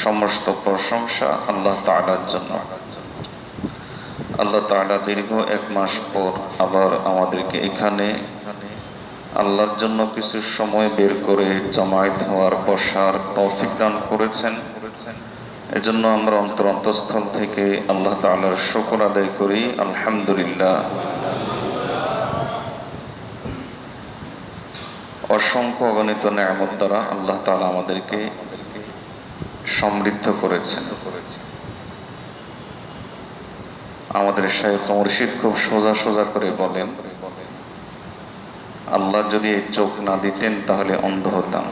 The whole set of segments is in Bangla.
সমস্ত প্রশংসা আল্লাহ তাআলার জন্য। আল্লাহ তাআলা দীর্ঘ 1 মাস পর আবার আমাদেরকে এখানে আল্লাহর জন্য কিছু সময় বের করে জামায়াত হওয়ার বসার তৌফিক দান করেছেন। এজন্য আমরা অন্তরস্থল থেকে আল্লাহ তাআলার শুকর আদায় করি, আলহামদুলিল্লাহ। অসংখ্য অগণিত নেয়ামত দ্বারা আল্লাহ তাআলা আমাদেরকে সমৃদ্ধ করেছেন। আমাদের শাইখ মুর্শিদ খুব সোজা সোজা করে বলেন, আল্লাহ যদি এই চোখ না দিতেন তাহলে অন্ধ হতাম,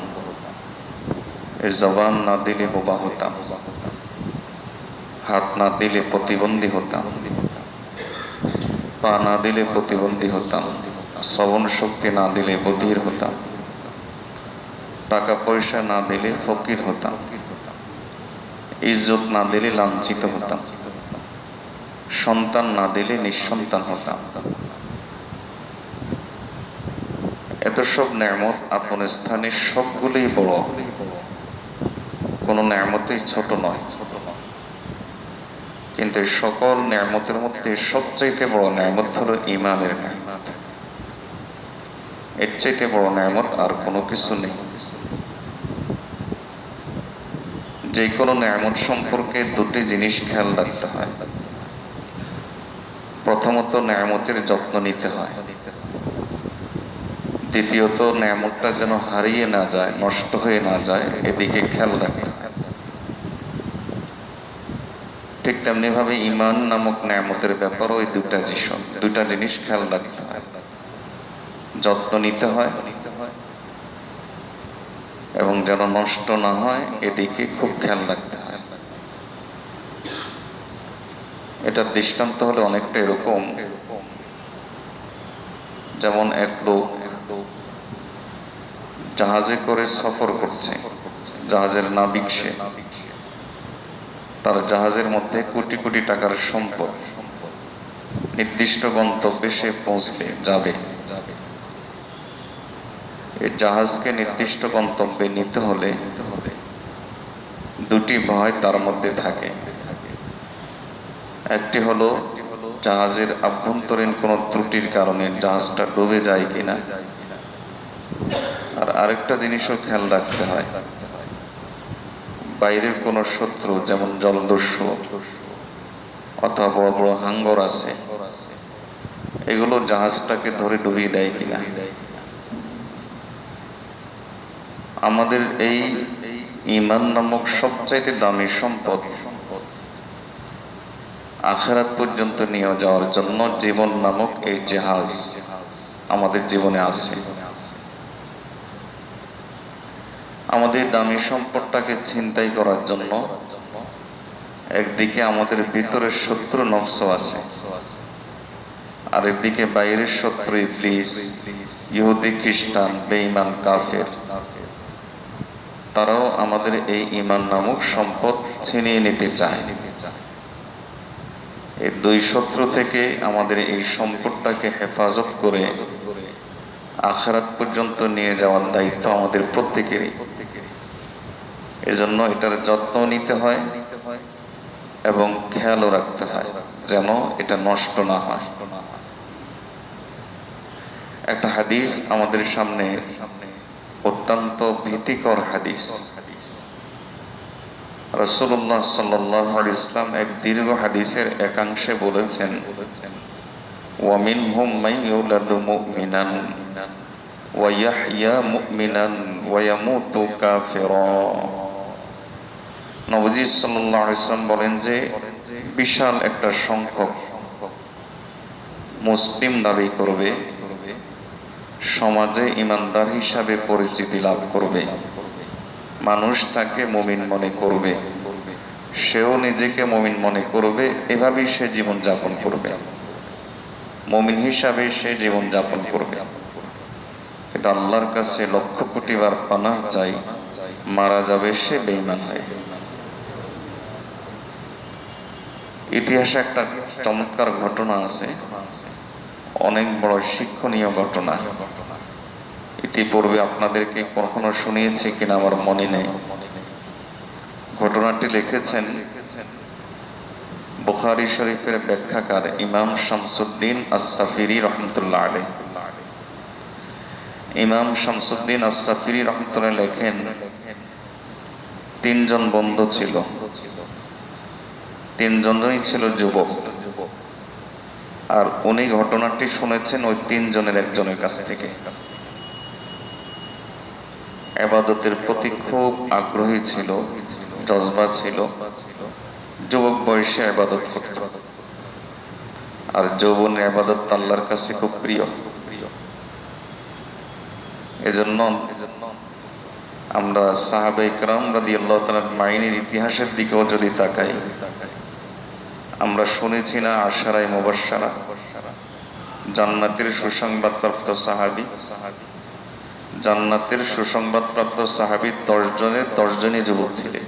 এই জবান না দিলে বোবা হতাম, হাত না দিলে প্রতিবন্ধী হতাম, পা না দিলে প্রতিবন্ধী হতাম, শ্রবণ শক্তি না দিলে বধির হতাম, টাকা পয়সা না দিলে ফকির হতাম, ইজ্জত না দিলে লাঞ্ছিত হতাম, সন্তান না দিলে নিঃসন্তান হতাম। এত সব নেয়ামত আপন স্থানে সবগুলোই বড়, কোনো নেয়ামতই ছোট নয়। কিন্তু এই সকল নেয়ামতের মধ্যে সবচাইতে বড় নেয়ামত হলো ঈমানের নেয়ামত। এর চাইতে বড় নেয়ামত আর কোনো কিছু নেই। যে কোনো নেয়ামত সম্পর্কে দুটি জিনিস খেয়াল রাখতে হয়। প্রথমত নেয়ামতের যত্ন নিতে হয়, দ্বিতীয়ত নেয়ামতটা যেন হারিয়ে না যায়, নষ্ট হয়ে না যায়, এদিকে খেয়াল রাখতে হয়। ঠিক তেমনি ভাবে ঈমান নামক নেয়ামতের ব্যাপারও ওই দুটা জিনিস খেয়াল রাখতে হয়, যত্ন নিতে হয় এবং যেন নষ্ট না হয় এদিকে খুব খেয়াল রাখতে হয়। এটার দৃষ্টান্ত হলো অনেকটা এরকম, যেমন এক লোক জাহাজে করে সফর করছে, জাহাজের নাবিক সে, তার জাহাজের মধ্যে কোটি কোটি টাকার সম্পদ, নির্দিষ্ট গন্তব্যে সে পৌঁছবে, যাবে। এই জাহাজকে নির্দিষ্ট গন্তব্যে নিতে হলে দুটি ভয় তার মধ্যে থাকে। একটি হলো জাহাজের আভ্যন্তরীণ কোনো ত্রুটির কারণে জাহাজটা ডুবে যায় কিনা, আর আরেকটা জিনিসও খেয়াল রাখতে হয়, বাইরের কোনো শত্রু যেমন জলদস্যু অথবা বড় বড় হাঙ্গর আছে, এগুলো জাহাজটাকে ধরে ডুবিয়ে দেয় কিনা। আমাদের এই ঈমান নামক সবচাইতে দামি সম্পদ আখিরাত পর্যন্ত নিয়ে যাওয়ার জন্য জীবন নামক এই জাহাজ আমাদের জীবনে আছে। আমাদের দামি সম্পদটাকে ছিনতাই করার জন্য একদিকে আমাদের ভিতরের শত্রু নফস আছে, আর একদিকে বাইরের শত্রু ইবলিস, ইহুদি, খ্রিস্টান, বেঈমান, কাফের। তারাও আমাদের এই ঈমান নামক সম্পদ ছিনিয়ে নিতে চায়। এই দুই শত্রু থেকে আমাদের এই সম্পদটাকে হেফাজত করে আখিরাত পর্যন্ত নিয়ে যাওয়ার দায়িত্ব আমাদের প্রত্যেকেরই। এজন্য এটার যত্ন নিতে হয় এবং খেয়ালও রাখতে হয় যেন এটা নষ্ট না হয়। একটা হাদিস আমাদের সামনে, অত্যন্ত ভীতিকর হাদিস। রাসূলুল্লাহ সাল্লাল্লাহু আলাইহি ওয়াসাল্লাম এক দীর্ঘ হাদিসের একাংশে বলেছেন, ওয়া মিনহুম মান ইউলাদু মুমিনান ওয়া ইয়াহইয়া মুমিনান ওয়া ইয়ামুতু কাফিরা। নবী সাল্লাল্লাহু আলাইহি ওয়াসাল্লাম বলেন যে বিশাল একটা সংখ্যক মুসলিম দাবি করবে, সমাজে ইমানদার হিসাবে পরিচিতি লাভ করবে, মানুষ তাকে মুমিন মনে করবে, সেও নিজেকে মুমিন মনে করবে, এভাবেই সে জীবন যাপন করবে, মুমিন হিসাবে সে জীবন যাপন করবে। কিন্তু আল্লাহর কাছে লক্ষ কোটি বার পানাহ চাই, মারা যাবে সে বেঈমান হয়ে। ইতিহাসে একটা চমৎকার ঘটনা আছে, অনেক বড় শিক্ষণীয় ঘটনা। ইতিপূর্বে আপনাদেরকে কখনো শুনিয়েছি কিনা আমার মনে নেই। ঘটনাটি লিখেছেন বুখারী শরীফের ব্যাখ্যাকার ইমাম শামসুদ্দিন আস-সাফিরি রহমতুল্লাহ আলাইহ। ইমাম শামসুদ্দিন আস-সাফিরি রহমতুল্লাহ লেখেন, তিনজন বন্ধু ছিল, তিনজনই ছিল যুবক। আর উনি ঘটনাটি শুনেছেন ওই তিনজনের একজনের কাছ থেকে। ইবাদতের প্রতি খুব আগ্রহী ছিল, জজবা ছিল, যুবক বয়সে ইবাদত করত। আর যৌবনের ইবাদত আল্লাহর কাছে খুব প্রিয়। এজন্য আমরা সাহাবা ইকরাম রাদিয়াল্লাহু তাআলা আজমাইনের ইতিহাসের দিকেও যদি তাকাই, আমরা শুনেছি না আশারায়ে মুবাশশারা, জান্নাতের সুসংবাদপ্রাপ্ত সাহাবী, জান্নাতের সুসংবাদপ্রাপ্ত সাহাবী 10 জনের 10 জনই যুবক ছিলেন।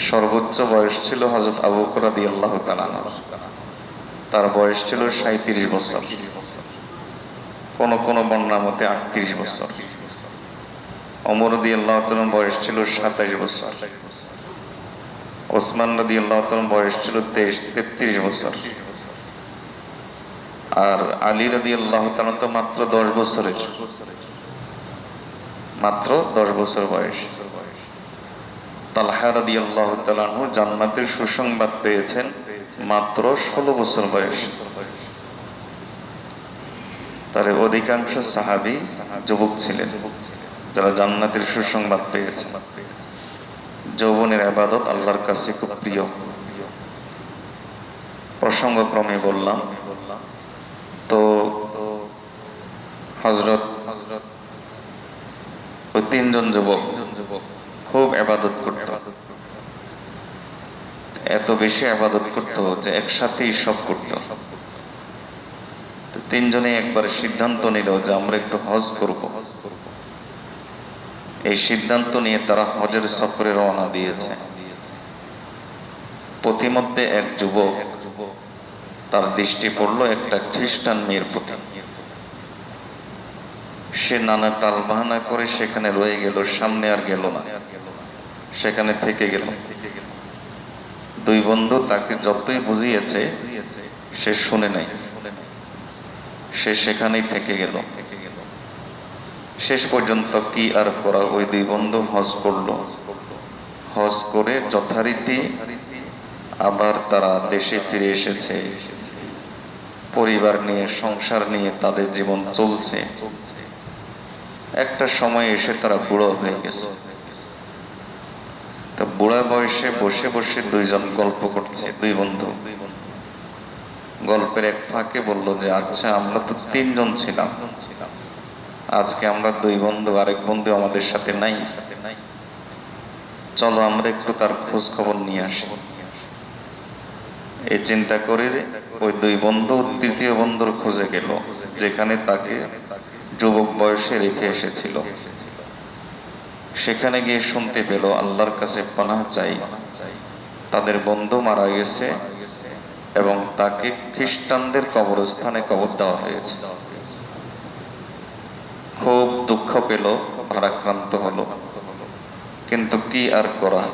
সর্বোচ্চ বয়স ছিল হযরত আবু বকর রাদিয়াল্লাহু তাআলা, তার বয়স ছিল 37 বছর, কোন কোন বর্ণনা মতে 38 বছর। ওমর রাদিয়াল্লাহু তাআলার বয়স ছিল 27 বছর, ওসমান রাদিয়াল্লাহু তাআলার বয়স ছিল 33 বছর, আর আলী রাদিয়াল্লাহু তাআলা তো মাত্র 10 বছরের, মাত্র 10 বছর বয়স। তালহা রাদিয়াল্লাহু তাআলা জান্নাতের সুসংবাদ পেয়েছেন মাত্র 16 বছর বয়স। তার অধিকাংশ সাহাবী যুবক ছিলেন যারা জান্নাতের সুসংবাদ পেয়েছেন। যৌবনের ইবাদত আল্লাহর কাছে খুব প্রিয়। প্রসঙ্গক্রমে বললাম তো হযরত ওই তিনজন যুবক খুব ইবাদত করত, এত বেশি ইবাদত করত যে একসাথেই সব করত। তো তিনজনে একবার সিদ্ধান্ত নিল যে আমরা একটু হজ করব। এই সিদ্ধান্ত নিয়ে তারা হজের সফরে রওনা দিয়েছে। পথিমধ্যে এক যুবক, তার দৃষ্টি পড়ল একটা খ্রিস্টান মেয়ের প্রতি। সে নানা টালবাহানা করে সেখানে রয়ে গেল, সামনে আর গেল না, সেখানে থেকে গেল। দুই বন্ধু তাকে যতই বুঝিয়েছে সে শুনে নাই, সে সেখানেই থেকে গেল। শেষ পর্যন্ত কি আর করা, ওই দুই বন্ধু হজ করল। হজ করে যথারীতি আবার তারা দেশে ফিরে এসেছে, পরিবার নিয়ে, সংসার নিয়ে তাদের জীবন চলছে। একটা সময় এসে তারা বুড়ো হয়ে গেছে। তো বুড়া বয়সে বসে বসে দুইজন গল্প করছে, দুই বন্ধু। গল্পের এক ফাঁকে বলল যে আচ্ছা, আমরা তো তিনজন ছিলাম, আজকে আমরা দুই বন্ধু, আরেক বন্ধু আমাদের সাথে নাই, চলো আমরা একটু তার খোঁজ খবর নিয়ে আসি। এই চিন্তা করে ওই দুই বন্ধু তৃতীয় বন্ধুর খোঁজে গেল, যেখানে তাকে যুবক বয়সে রেখে এসেছিল। সেখানে গিয়ে শুনতে পেল, আল্লাহর কাছে পানাহ চাই, তাদের বন্ধু মারা গেছে এবং তাকে খ্রিস্টানদের কবরস্থানে কবর দেওয়া হয়েছে। খুব দুঃখ পেল, ভারাক্রান্ত হলো, কিন্তু কি আর করা।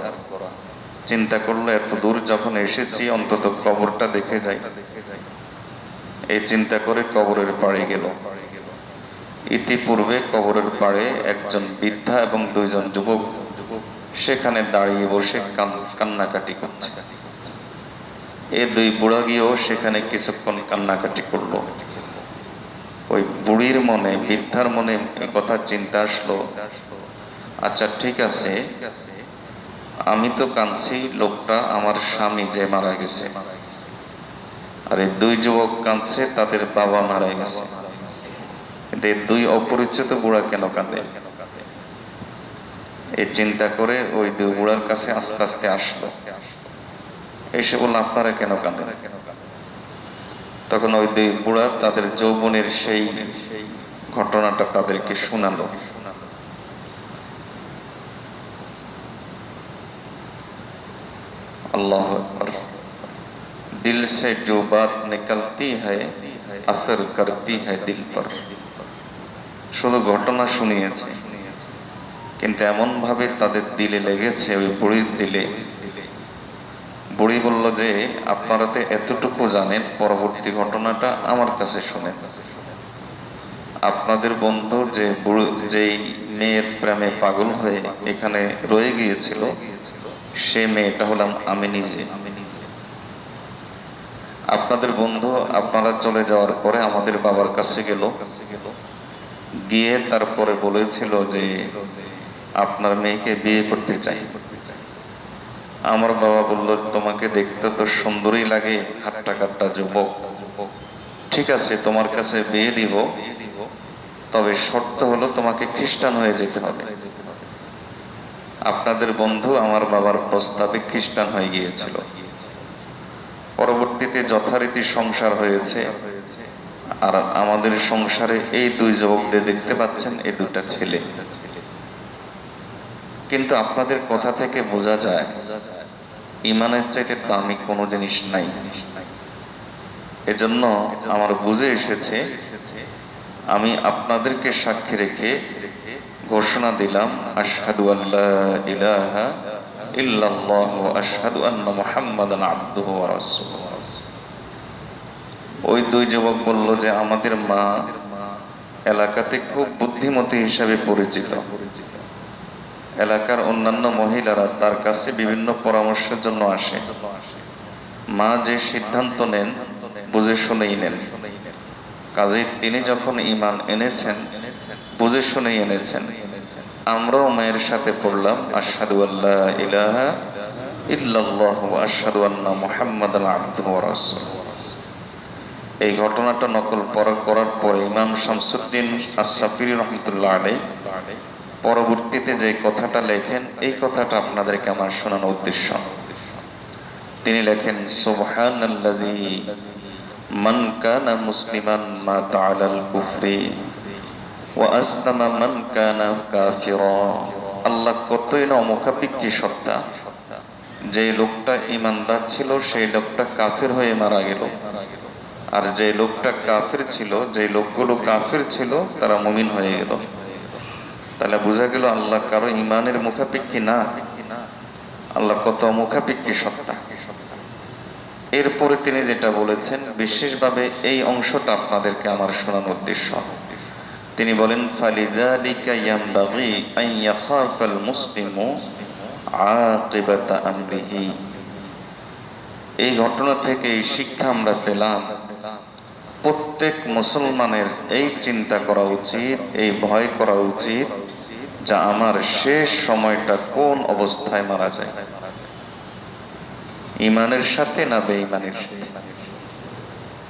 চিন্তা করলো এত দূর যখন এসেছি অন্তত কবরটা দেখে যাই। এই চিন্তা করে কবরের পাড়ে গেল। ইতিপূর্বে কবরের পাড়ে একজন বৃদ্ধা এবং দুইজন যুবক সেখানে দাঁড়িয়ে বসে কান্নাকাটি করছে। এই দুই বুড়া গিয়েও সেখানে কিছুক্ষণ কান্নাকাটি করলো। ওই বুড়ির মনে, বৃদ্ধার মনে কথা চিন্তা আসলো, আচ্ছা ঠিক আছে, আমি তো কাঁদছি, লোকটা আমার স্বামী যে মারা গেছে, আর এই দুই যুবক কাঁদছে তাদের বাবা মারা গেছে, কিন্তু এই দুই অপরিচিত বুড়া কেন কাঁদে? এই চিন্তা করে ওই দুই বুড়ার কাছে আস্তে আস্তে আসলো, এসে বলল আপনারা কেন কাঁদেন? তখন ওই দুই বুড়া তাদের যৌবনের সেই ঘটনাটা তাদেরকে শোনালো। अल्लाह अकबर। दिल से जो बात निकलती है असर करती है दिल पर। শুধু ঘটনা শুনিয়েছে, কিন্তু এমনভাবে তাদের দিলে লেগেছে, ওই বুড়ির দিলে। বুড়ি বলল যে আপনারা তো এতটুকু জানেন, পরবর্তী ঘটনাটা আমার কাছে শোনেন। আপনাদের বন্ধু যেই মেয়ের প্রেমে পাগল হয়ে এখানে রয়ে গিয়েছিল, সে মেয়েটা হলাম আমি নিজে। আপনাদের বন্ধু আপনারা চলে যাওয়ার পরে আমাদের বাবার কাছে গেল, গিয়ে তারপরে বলেছিল যে আপনার মেয়েকে বিয়ে করতে চাই। আমার বাবা বলল তোমাকে দেখতে তো সুন্দরই লাগে, হাট্টা কাট্টা যুবক, ঠিক আছে তোমার কাছে বিয়ে দিব, তবে শর্ত হলো তোমাকে খ্রিস্টান হয়ে যেতে হবে। আপনাদের বন্ধু আমার বাবার প্রস্তাবে খ্রিস্টান হয়ে গিয়েছিল। পরবর্তীতে যথারীতি সংসার হয়েছে। আর আমাদের সংসারে এই দুই যুবকদের দেখতে পাচ্ছেন, এই দুটা ছেলে। কিন্তু আপনাদের কথা থেকে বোঝা যায় ইমানের চাইতে দামি কোনো জিনিস নাই। এজন্য আমার বুঝে এসেছে, আমি আপনাদেরকে সাক্ষী রেখে ঘোষণা দিলাম, আশহাদু আল্লা ইলাহা ইল্লাল্লাহু ওয়া আশহাদু আন্না মুহাম্মাদান আবদুহু ওয়া রাসূলুহু। ওই দুই যুবক বলল যে আমাদের মা এলাকাতে খুব বুদ্ধিমতী হিসাবে পরিচিত। এলাকার অন্যান্য মহিলারা তার কাছে বিভিন্ন পরামর্শের জন্য আসে। মা যে সিদ্ধান্ত নেন বুঝে শুনেই নেন। কাজে তিনি যখন ঈমান এনেছেন বুঝে শুনেই এনেছেন। আমরাও মায়ের সাথে পড়লাম আশহাদু আল্লা ইলাহা ইল্লাল্লাহু ওয়া আশহাদু আন্না মুহাম্মাদান আবদুহু ওয়া রাসূলুহু। এই ঘটনাটা নকল করার পরে ইমাম শামসুদ্দিন আস-সাফিরি রাহমাতুল্লাহ আলাইহি পরবর্তীতে যে কথাটা লেখেন, এই কথাটা আপনাদেরকে আমার শোনানোর উদ্দেশ্য। তিনি লেখেন, সুবহানাল্লাযী মান কানা মুসলিমান মাতা আলাল কুফরি ওয়া আসলামা মান কানা কাফিরা। আল্লাহ কতই না অমুখাপেক্ষী সত্তা। যে লোকটা ঈমানদার ছিল সেই লোকটা কাফির হয়ে মারা গেল, আর যে লোকটা কাফির ছিল, যে লোকগুলো কাফির ছিল তারা মুমিন হয়ে গেল। তাহলে বোঝা গেল আল্লাহ কারো ঈমানের মুখাপেক্ষী না, আল্লাহ কত মুখাপেক্ষী সত্তা। এরপরে তিনি যেটা বলেছেন, বিশেষভাবে এই অংশটা আপনাদেরকে আমার শোনানোর উদ্দেশ্য। তিনি বলেন, ফালিযালিকা ইয়ানবাগী আন ইয়াখাফাল মুসলিমু আকিবাতা আমরিহি। এই ঘটনা থেকে এই শিক্ষা আমরা পেলাম, প্রত্যেক মুসলমানের এই চিন্তা করা উচিত, এই ভয় করা উচিত যা আমার শেষ সময়টা কোন অবস্থায় মারা যায়, ঈমানের সাথে না বেঈমানের সাথে।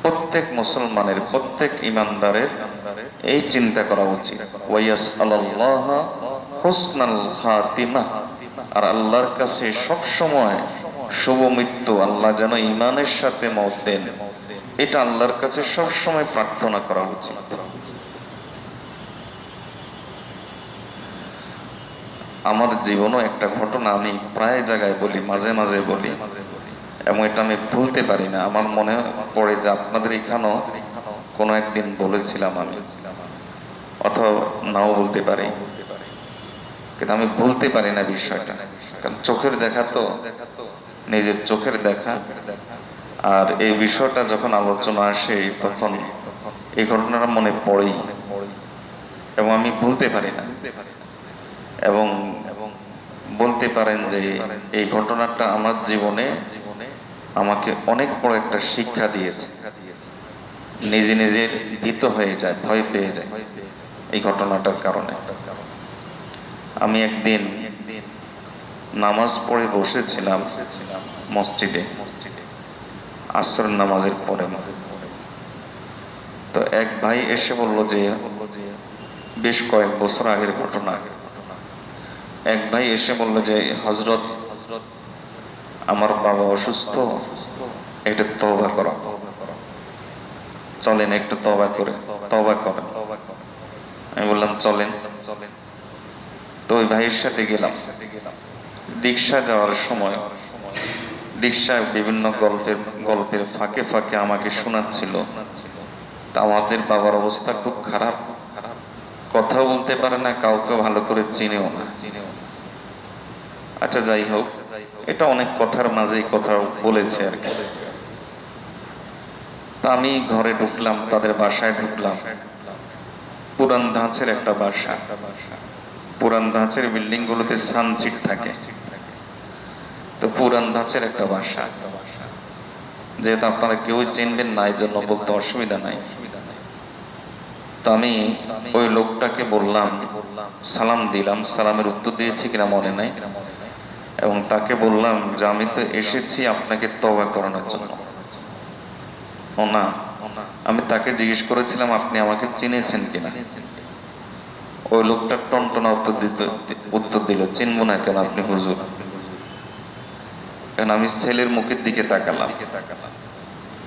প্রত্যেক মুসলমানের, প্রত্যেক ঈমানদারের এই চিন্তা করা উচিত। ওয়ায়াসআলুল্লাহ হুসনাল খাতিমা, আর আল্লাহর কাছে সব সময় শুভ মৃত্যু, আল্লাহ যেন ঈমানের সাথে মওত দেন, এটা আল্লাহর কাছে সব সময় প্রার্থনা করা উচিত। আমার জীবনও একটা ঘটনা আমি প্রায় জায়গায় বলি, মাঝে মাঝে বলি, এবং এটা আমি ভুলতে পারি না। আমার মনে পড়ে যে আপনাদের এখানেও কোনো একদিন বলেছিলাম আমি, অথবা নাও বলতে পারি, কিন্তু আমি ভুলতে পারি না বিষয়টা। কারণ চোখের দেখা তো, নিজের চোখের দেখা। আর এই বিষয়টা যখন আলোচনা আসে তখন এই ঘটনাটা মনে পড়েই, এবং আমি ভুলতে পারি না। এবং বলতে পারেন যে এই ঘটনাটা আমার জীবনে আমাকে অনেক বড় একটা শিক্ষা দিয়েছে। নিজে নিজে ভীত হয়ে যায়, ভয় পেয়ে যায় এই ঘটনাটার কারণে। আমি একদিন নামাজ পড়ে বসেছিলাম মসজিদে, আসর নামাজের পরে। তো এক ভাই এসে বলল যে, বেশ কয়েক বছর আগের ঘটনা, এক ভাই এসে বলল যে হযরত আমার বাবা অসুস্থ, একটু তওবা করো, চলেন একটু তওবা করেন। আমি বললাম চলেন। তো ওই ভাইয়ের সাথে গেলাম। রিক্সা যাওয়ার সময় রিক্সায় বিভিন্ন গল্পের ফাঁকে ফাঁকে আমাকে শোনাচ্ছিল। তা আমাদের বাবার অবস্থা খুব খারাপ, কথাও বলতে পারে না, কাউকে ভালো করে চিনেও না। আচ্ছা যাই হোক, এটা অনেক কথার মাঝেই কথা বলেছে আর কি। তা আমি ঘরে ঢুকলাম, তাদের বাসায় ঢুকলাম। পুরান ধাঁচের একটা বাসা, পুরান ধাঁচের বিল্ডিং গুলোতে সানচিট থাকে, তো পুরান ধাঁচের একটা বাসা, যেহেতু আপনারা কেউ চিনবেন না এই জন্য বলতে অসুবিধা নাই। তো আমি ওই লোকটাকে বললাম, সালাম দিলাম, সালামের উত্তর দিয়েছি কিনা মনে নাই, এবং তাকে বললাম যে আমি তো এসেছি আপনাকে তওবা করানোর জন্য। ও না, আমি তাকে জিজ্ঞেস করেছিলাম আপনি আমাকে চিনেছেন কিনা। ওই লোকটা টনটনা উত্তর দিল, চিনবো না কেন আপনি হুজুর। কারণ আমি ছেলের মুখের দিকে তাকালাম,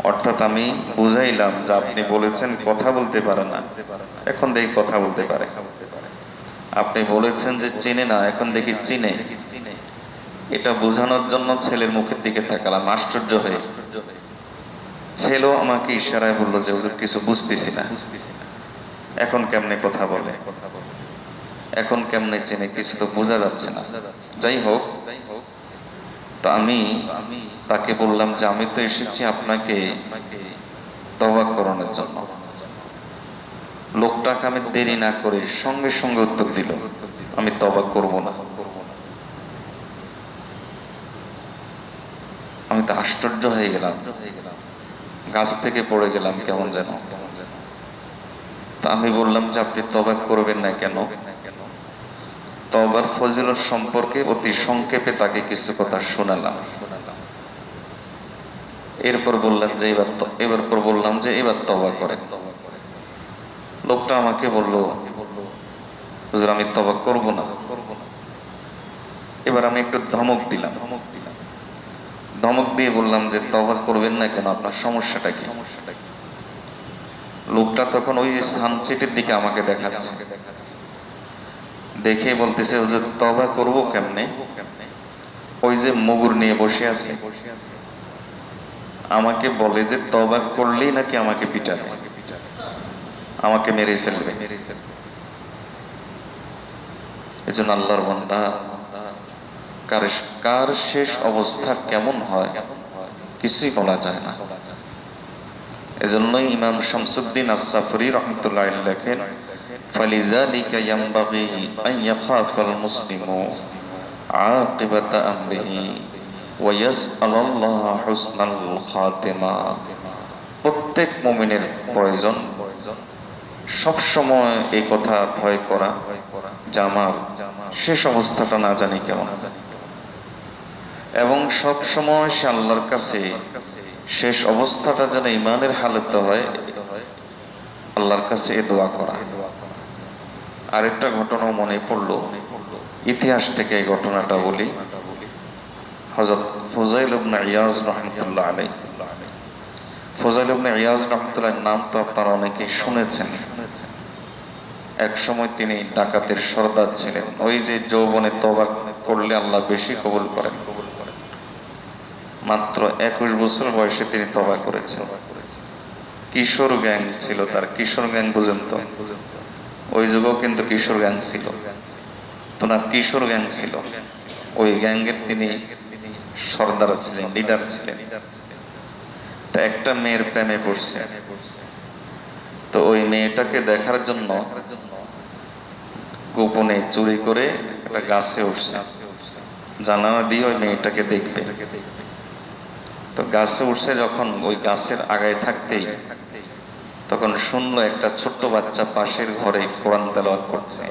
অর্থাৎ আমি বুঝাইলাম যে আপনি বলেছেন কথা বলতে পারে না, এখন দেখি কথা বলতে পারে। আপনি বলেছেন যে চিনে না, এখন দেখি চিনে। এটা বোঝানোর জন্য ছেলের মুখের দিকে তাকালাম, আশ্চর্য হয়ে। ছেলেও আমাকে ইশারায় বললো যে হুজুর কিছু বুঝতেছি না, এখন কেমনে কথা বলে, এখন কেমনে চেনে, কিছু তো বোঝা যাচ্ছে না। যাই হোক, তা আমি তাকে বললাম যে আমি তো এসেছি আপনাকে তওবা করানোর জন্য। লোকটাকে আমি দেরি না করে সঙ্গে সঙ্গে উত্তর দিল, আমি তওবা করব না। আমি তো আশ্চর্য হয়ে গেলাম, গাছ থেকে পড়ে গেলাম কেমন যেন। তা আমি বললাম যে আপনি তওবা করবেন না কেন? তওবার ফজিলত সম্পর্কে অতি সংক্ষেপে তাকে কিছু কথা শোনালাম। এরপর বললাম যে এবার তওবা করেন। লোকটা আমাকে বলল হুজুর আমি তওবা করব না। এবার আমি একটু ধমক দিলাম, ধমক দিয়ে বললাম যে তওবা করবেন না কেন, আপনার সমস্যাটা কি? লোকটা তখন ওই যে সানসেটের দিকে আমাকে দেখাচ্ছে, দেখে বলতেছে হুজুর তওবা করব কেমনে? ওই যে মুগুর নিয়ে বসে আছে, আমাকে বলে যে তওবা করলেই নাকি আমাকে পিটাবে, আমাকে মেরে ফেলবে। এজন্য আল্লাহর বান্দা, কার শেষ অবস্থা কেমন হয় কিছুই বলা যায় না। এজন্যই ইমাম শামসুদ্দিন আস-সাফরি রাহমাতুল্লাহ আলাইহি লেখেন, ফালিযালিকা ইয়ানবাগি আন ইয়াখাফাল মুসলিমু আকিবাতা আমরিহি ওয়া ইয়াসআলাল্লাহা হুসনাল খাতিমা। প্রত্যেক মুমিনের প্রয়োজন সব সময় এই কথা ভয় করা যে আমার শেষ অবস্থাটা না জানি কেমন, এবং সব সময় সে আল্লাহর কাছে শেষ অবস্থাটা যেন ইমানের হালতে হয়, আল্লাহর কাছে এ দোয়া করা। আরেকটা ঘটনা মনে পড়লো, ইতিহাস থেকে এই ঘটনাটা বলি। হযরত ফুযাইল ইবনে ইয়াজ রাহমাতুল্লাহ আলাইহি, ফুযাইল ইবনে ইয়াজ রাহমাতুল্লাহর নাম তো আপনারা অনেকেই শুনেছেন। এক সময় তিনি ডাকাতের সর্দার ছিলেন। ওই যে যৌবনে তওবা করলে আল্লাহ বেশি কবুল করেন, মাত্র 21 বছর বয়সে তিনি তওবা করেছেন। কিশোর গ্যাং ছিল তার, কিশোর গ্যাং বুঝেন তো, ওই যুগেও কিন্তু কিশোর গ্যাং ছিল, তোনার কিশোর গ্যাং ছিল। ওই গ্যাংয়ের তিনি সর্দার ছিলেন, লিডার ছিলেন। তা একটা মেয়ের প্রেমে পড়ছে, তো ওই মেয়েটাকে দেখার জন্য গোপনে চুরি করে একটা গাছে উঠছে, জানালা দিয়ে ওই মেয়েটাকে দেখবে। তো গাছে উঠছে যখন, ওই গাছের আগায় থাকতেই তখন শুনলো একটা ছোট্ট বাচ্চা পাশের ঘরে কোরআন তেলাওয়াত করছে।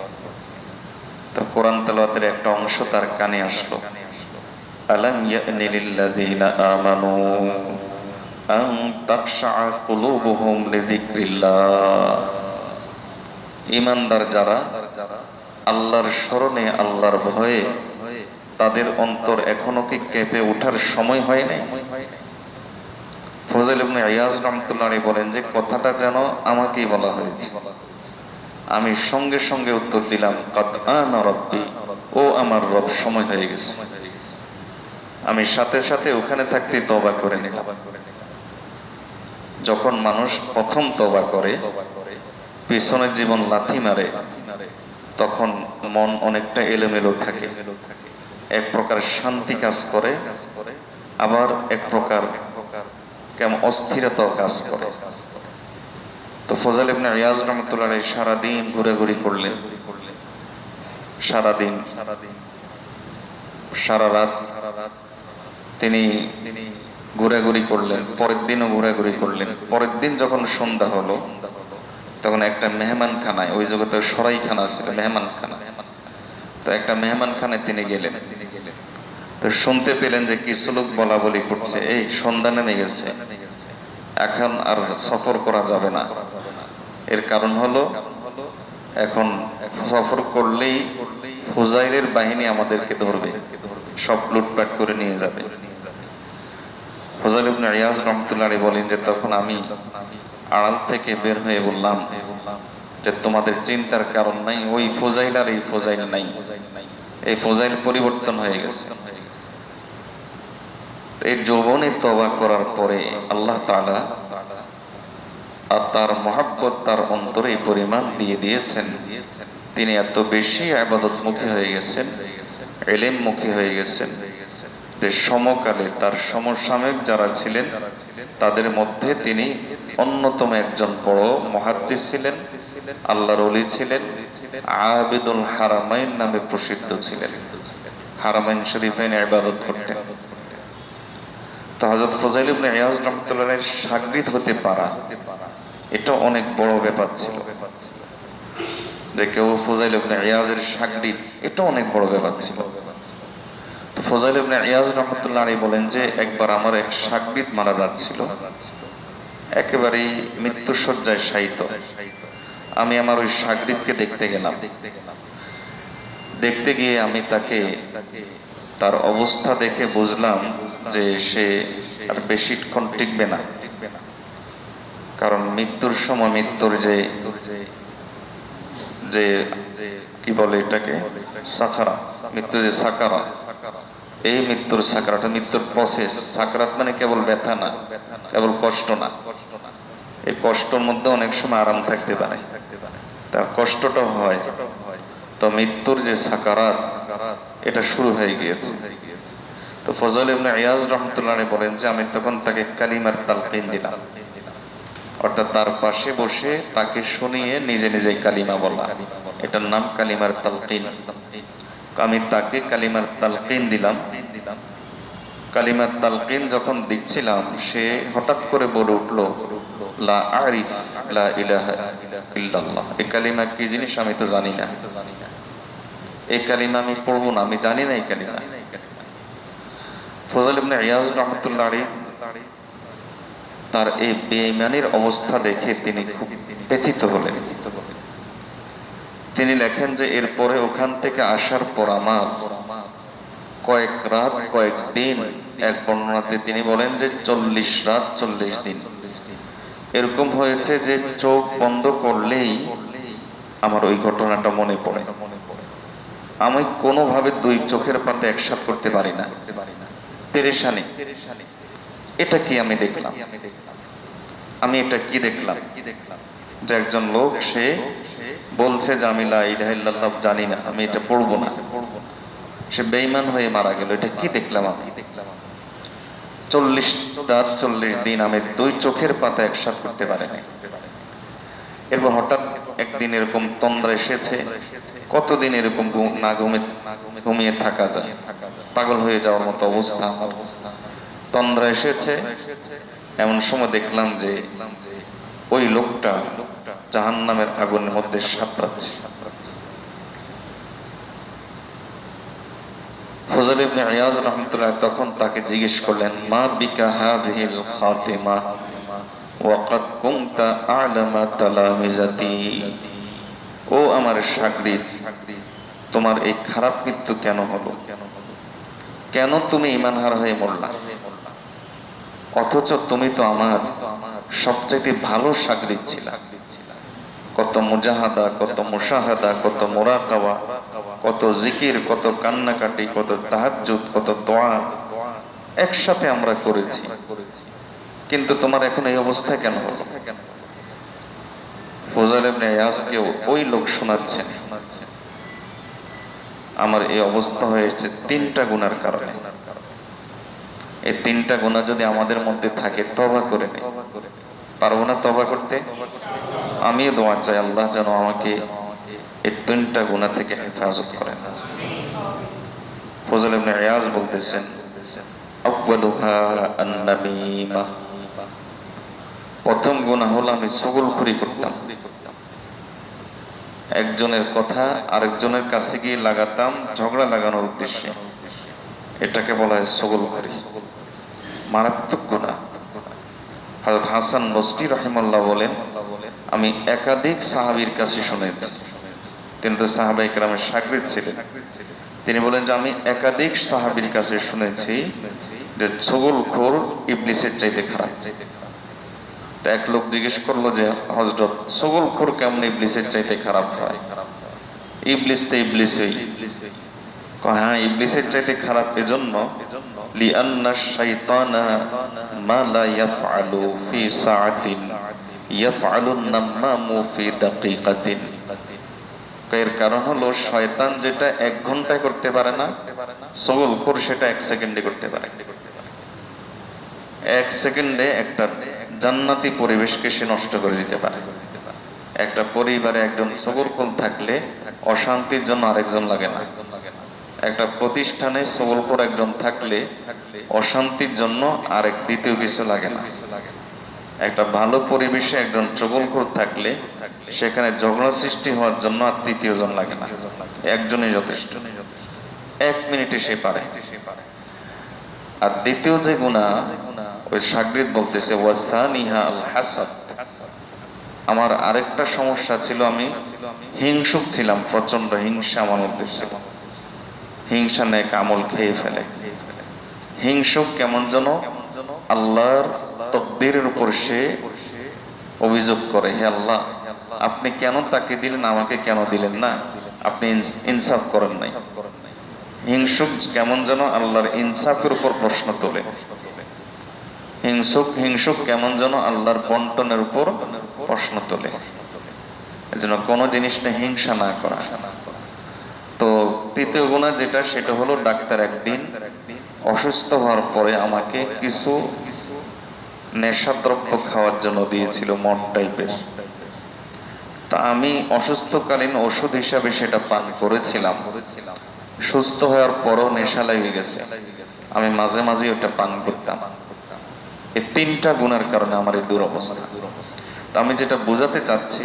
তো কোরআন তেলাওয়াতের একটা অংশ তার কানে আসলো, আলাম ইয়ানি লিল্লাযিনা আমানু আন তাখশা কুলুবুহুম লিযিকরিল্লাহ। ঈমানদার যারা, আল্লাহর স্মরণে, আল্লাহর ভয়ে তাদের অন্তর এখনো কি কেঁপে ওঠার সময় হয় নাই? ফুযাইল ইবনে ইয়াজ রাহমাতুল্লাহ আলাইহি বলেন যে কথাটা যেন আমাকেই বলা হয়েছে। আমি সঙ্গে সঙ্গে উত্তর দিলাম, কাদ আনা রাব্বি, ও আমার রব, সময় হয়ে গেছে। আমি সাথে সাথে ওখানে থাকতে তওবা করে নিলাম। যখন মানুষ প্রথম তওবা করে, পিছনের জীবন লাথি মারে, তখন মন অনেকটা এলোমেলো থাকে, এক প্রকার শান্তি কাজ করে, আবার এক প্রকার কেমন অস্থিরতা কাজ করে। তো ফজল ইবনে ইয়াজ রাহমাতুল্লাহ আলাইহি সারাদিন ঘোরাঘুরি করলেন, সারাদিন সারা রাত তিনি ঘোরাঘুরি করলেন, পরের দিনও ঘোরাঘুরি করলেন। পরের দিন যখন সন্ধ্যা হলো তখন একটা মেহমানখানায়, ওই জগতে সরাইখানা ছিল, মেহমানখানা, তো একটা মেহমানখানায় তিনি গেলেন। তো শুনতে পেলেন যে কিছু লোক বলা বলি করছে, এই সন্ধ্যা নেমে গেছে, এখন আর সফর করা যাবে না। এর কারণ হলো এখন সফর করলেই হুজাইরের বাহিনী আমাদেরকে ধরবে, সব লুটপাট করে নিয়ে যাবে। ফজল ইবনে ইয়াজ রাহমাতুল্লাহ আলাইহি বলেন যে তখন আমি আড়াল থেকে বের হয়ে বললাম যে তোমাদের চিন্তার কারণ নাই, ওই ফুজাইল আর এই ফুজাইল নাই, এই ফুজাইল পরিবর্তন হয়ে গেছে। এই যৌবনে তওবা করার পরে আল্লাহ তাআলা আর তার মহাব্বত তার অন্তরে পরিমাণ দিয়ে দিয়েছেন, তিনি এত বেশি ইবাদতমুখী হয়ে গেছেন, ইলমমুখী হয়ে গেছেন যে সমকালে তার সমসাময়িক যারা ছিলেন তাদের মধ্যে তিনি অন্যতম একজন বড় মুহাদ্দিস ছিলেন, আল্লাহর ওলি ছিলেন, আবিদুল হারামাইন নামে প্রসিদ্ধ ছিলেন। হারামাইন শরীফাইনে ইবাদত করতেন। তো হযরত ফজল ইবনে ইয়াজ রাহমাতুল্লাহ আলাইহির শাগরিদ হতে পারা এটা অনেক বড় ব্যাপার ছিল, যে কেউ ফজল ইবনে ইয়াজের শাগরিদ, এটা অনেক বড় ব্যাপার ছিল। তো ফজল ইবনে ইয়াজ রাহমাতুল্লাহ আলাইহি বলেন যে একবার আমার এক শাগরিদ মারা যাচ্ছিল, একেবারেই মৃত্যুশয্যায় শায়িত। আমি আমার ওই শাগরিদকে দেখতে গেলাম। দেখতে গিয়ে আমি তার অবস্থা দেখে বুঝলাম যে সে আর বেশিক্ষণ টিকবে না, কারণ মৃত্যুর সময় মৃত্যুর যে কি বলে এটাকে সাকারা, মৃত্যু যে সাকারা, এই মৃত্যুর সাকারাটা, মৃত্যুর প্রসেস। সাকারাত মানে কেবল ব্যথা না, কেবল কষ্ট না, এই কষ্টের মধ্যে অনেক সময় আরাম থাকতে পারে, তার কষ্টটা হয়। তো মৃত্যুর যে সাকারাত এটা শুরু হয়ে গিয়েছে। তো ফজল ইবনে ইয়াজ রাহমাতুল্লাহ আলাইহি বলেন যে আমি তখন তাকে কালিমার তালকিন দিলাম, অর্থাৎ তার পাশে বসে তাকে শুনিয়ে নিজে নিজেই কালিমা বলা, এটার নাম কালিমার তালকিন। আমি তাকে কালিমার তালকিন দিলাম। কালিমার তালকিন যখন দিচ্ছিলাম সে হঠাৎ করে বলে উঠল, লা আরিফ লা ইলাহা ইল্লাল্লাহ, এই কালিমা কি জিনিস আমি তো জানি না, এই কালিমা আমি পড়বো না, আমি জানি না এই কালিমা। ফজল ইবনে ইয়াজ রাহমাতুল্লাহ আলাইহি তার এই বেঈমানির অবস্থা দেখে তিনি খুব ব্যথিত হলেন। তিনি লেখেন যে এরপরে ওখান থেকে আসার পর আমার কয়েক রাত কয়েক দিন, এক বর্ণনাতে তিনি বলেন যে 40 রাত 40 দিন এরকম হয়েছে যে চোখ বন্ধ করলেই আমার ওই ঘটনাটা মনে পড়ে। আমি কোনোভাবে দুই চোখের পাতা একসাথ করতে পারি না, পেরেশানি। এটা কি আমি দেখলাম, আমি এটা কি দেখলাম যে একজন লোক সে বলছে যে আমি লা ইলাহা ইল্লাল্লাহ জানি না, আমি এটা পড়বো না, সে বেঈমান হয়ে মারা গেল। এটা কি দেখলাম আমি? 40 রাত 40 দিন আমি দুই চোখের পাতা একসাথ করতে পারিনি। এরপর হঠাৎ একদিন এরকম তন্দ্রা এসেছে। কতদিন এরকম না ঘুমিয়ে থাকা যায়, পাগল হয়ে যাওয়ার মতো অবস্থা। তন্দ্রা এসেছে, এমন সময় দেখলাম যে ওই লোকটা জাহান্নামের আগুনের মধ্যে সাঁতরাচ্ছে। ফজল ইবনে ইয়াজ রাহমাতুল্লাহ তখন তাকে জিজ্ঞেস করলেন, মা বিকা হাযিহিল খাতিমা ওয়া ক্বাদ কুনতা আ'লামা তালামিজাতি, ও আমার শাগরিদ, তোমার এই খারাপ মৃত্যু কেন হলো? কেন তুমি ঈমানহারা হয়ে মরলা? অথচ তুমি তো আমার সবচেয়ে ভালো শাগরিদ ছিলা। কত মুজাহাদা, কত মুশাহাদা, কত মুরাকাবা, কত জিকির, কত কান্নাকাটি, কত তাহাজ্জুদ, কত দোয়া একসাথে আমরা করেছি, কিন্তু তোমার এখন এই অবস্থা কেন হলো? ফজল ইবনে ইয়াজকে ওই লোক শোনাচ্ছেন আমার এই অবস্থা হয়েছে 3টা গুনার কারণে। এই 3টা গুনাহ যদি আমাদের মধ্যে থাকে, তওবা করে নেই। পারবো না তওবা করতে? আমিও দোয়া চাই আল্লাহ যেন আমাকে এই 3টা গুনাহ থেকে হেফাজত করেন। ফজল ইবনে ইয়াজ বলতেছেন, আউয়ালুহা আন-নামিমা, প্রথম গুনাহ হলো আমি চুগলখড়ি করতাম। একজনের কথা আরেকজনের কাছে গিয়ে লাগাতাম ঝগড়া লাগানোর উদ্দেশ্যে। এটাকে বলা হয় চুগলখড়ি, মারাত্মক গুনাহ। হযরত হাসান বসরি রাহিমাহুল্লাহ বলেন, আমি একাধিক সাহাবীর কাছে শুনেছি, তিনি তো সাহাবায়ে কেরামের শাগির্দ ছিলেন। তিনি বলেন যে আমি একাধিক সাহাবীর কাছে শুনেছি যে চুগলখোর ইবলিসের চাইতে খারাপ। তো এক লোক জিজ্ঞেস করলো যে হযরত, চুগলখোর কেমন ইবলিসের চাইতে খারাপ হয়? ইবলিস তো ইবলিসই। হ্যাঁ, ইবলিসের চাইতে খারাপ এজন্য, লিআন্না শাইতানা মা লা ইয়াফআলু ফি সাআতিন ইয়াফআলুন নাম্মামু ফি দাকিকাতিন। এর কারণ হলো শয়তান যেটা 1 ঘন্টায় করতে পারে না, চুগলখোর সেটা 1 সেকেন্ডে করতে পারে। 1 সেকেন্ডে একটা জান্নাতি পরিবেশকে সে নষ্ট করে দিতে পারে। একটা পরিবারে একজন চুগলখোর থাকলে অশান্তির জন্য আরেকজন লাগে না। একটা প্রতিষ্ঠানে চুগলখোর একজন থাকলে অশান্তির জন্য আরেক দ্বিতীয় কিছু লাগে না। একটা ভালো পরিবেশে একজন চুগলখোর থাকলে সেখানে ঝগড়া সৃষ্টি হওয়ার জন্য আর তৃতীয় জন লাগে না, একজনই যথেষ্ট। 1 মিনিটে সে পারে। আর দ্বিতীয় যে গুনাহ, ওই শাগরিদ বলতেছে, ওয়াসানিহা আল হাসাদ, আমার আরেকটা সমস্যা ছিল, আমি হিংসুক ছিলাম, প্রচন্ড হিংসা আমার মধ্যে ছিল। হিংসা নেক আমল খেয়ে ফেলে। হিংসুক কেমন যেন আল্লাহর তকদিরের উপর সে অভিযোগ করে, হে আল্লাহ, আপনি কেন তাকে দিলেন, আমাকে কেন দিলেন না? আপনি ইনসাফ করেন নাই। হিংসুক কেমন যেন আল্লাহর ইনসাফের উপর প্রশ্ন তোলে। হিংসুক কেমন যেন আল্লাহর বন্টনের উপর প্রশ্ন তোলে। এজন্য কোনো জিনিসটা হিংসা না করা। তো তৃতীয় গুনাহ যেটা, সেটা হলো ডাক্তার একদিন অসুস্থ হওয়ার পরে আমাকে কিছু নেশাদ্রব্য খাওয়ার জন্য দিয়েছিল, মদ টাইপের। তা আমি অসুস্থকালীন ওষুধ হিসাবে সেটা পান করেছিলাম। সুস্থ হওয়ার পরও নেশা লেগে গেছে, আমি মাঝে মাঝে ওটা পান করতাম। এই 3টা গুনার কারণে আমার এই দুরবস্থা। তা আমি যেটা বোঝাতে চাচ্ছি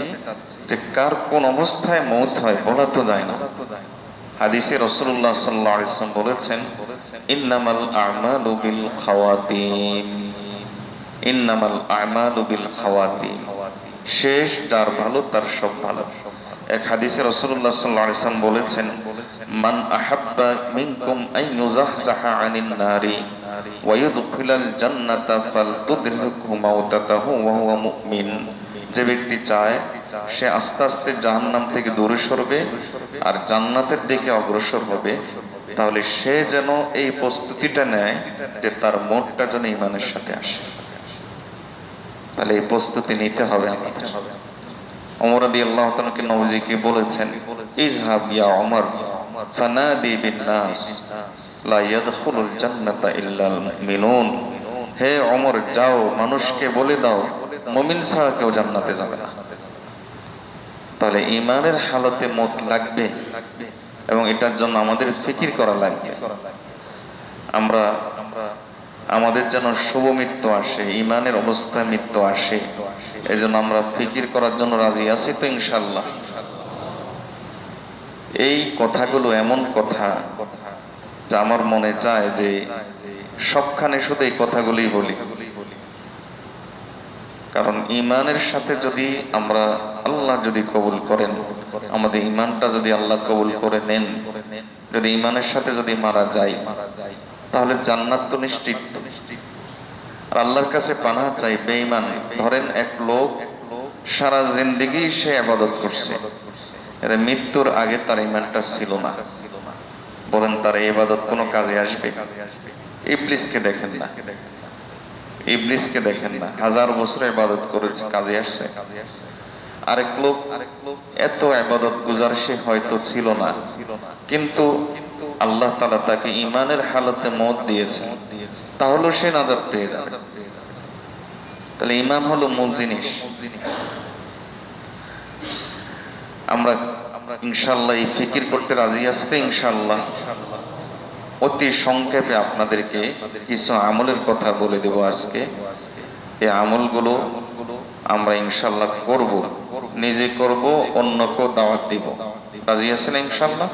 যে কার কোন অবস্থায় মওত হয় বলা তো যায় না। হাদিসে রাসূলুল্লাহ সাল্লাল্লাহু আলাইহি ওয়াসাল্লাম বলেছেন, ইন্নামাল আমালু বিল খাওয়াতিম, ইন্নামাল আমালু বিল খাওয়াতিম, শেষ যার ভালো তার সব ভালো। এক হাদিসে রাসূলুল্লাহ সাল্লাল্লাহু আলাইহি ওয়াসাল্লাম বলেছেন, মান আহাব্বা মিনকুম আন ইউযাহযাহা আনিন নারি ওয়া ইউদখিলাল জান্নাতা ফালতুদরিকহু মাউতাতাহু ওয়া হুয়া মুমিন। যে ব্যক্তি চায় সে আস্তে আস্তে জাহান্নাম থেকে দূরে সরবে আর জান্নাতের দিকে অগ্রসর হবে, তাহলে সে যেন এই প্রস্তুতিটা নেয় যে তার মনটা যেন ঈমানের সাথে আসে। তাহলে এই প্রস্তুতি নিতে হবে আমাদের। ওমর রাদিয়াল্লাহু তাআলা কে নবীজি বলেছেন, ইযহাব ইয়া ওমর ফানাদি বিন নাস লা ইয়াদখুলুল জান্নাতা ইল্লাল মুমিনুন। হে ওমর, যাও মানুষকে বলে দাও মুমিন ছাড়া কেউ জান্নাতে যাবে না। তাহলে ঈমানের হালতে মত লাগবে এবং এটার জন্য আমাদের ফিকির করা লাগবে। আমরা আমাদের যেন শুভ মৃত্যু আসে, ঈমানের অবস্থায় মৃত্যু আসে, এই জন্য আমরা ফিকির করার জন্য রাজি আছি তো ইনশাআল্লাহ। এই কথাগুলো এমন কথা যা আমার মনে চায় যে সবখানে শুধু এই কথাগুলোই বলি। কারণ ঈমানের সাথে যদি আমরা, আল্লাহ যদি কবুল করেন, আমাদের ঈমানটা যদি আল্লাহ কবুল করে নেন, যদি ঈমানের সাথে যদি মারা যায়, তাহলে জান্নাত তো নিশ্চিত। আর আল্লাহর কাছে পানাহ চাই বেঈমান। ধরেন এক লোক সারা জিন্দেগি সে ইবাদত করছে, মৃত্যুর আগে তার ঈমানটা ছিল না, বলেন তার ইবাদত কোনো কাজে আসবে? ইবলিসকে দেখেন না, ইবলিসকে দেখেন না, 1000 বছর ইবাদত করেছে, কাজে আসছে? আরেক লোক এত ইবাদত গুজার সে হয়তো ছিল না, কিন্তু আল্লাহ তাআলা তাকে ঈমানের হালতে মওত দিয়েছে, তাহলে সে নাজাত পেয়ে যাবে। তাহলে ঈমান হলো মূল জিনিস। আমরা ইনশাআল্লাহ এই ফিকির করতে রাজি আসতে ইনশাআল্লাহ অতি সংক্ষেপে আপনাদেরকে কিছু আমলের কথা বলে দেব আজকে। এই আমলগুলো আমরা ইনশাআল্লাহ করব, নিজে করব, অন্যকেও দাওয়াত দিব। রাজি আছেন ইনশাআল্লাহ?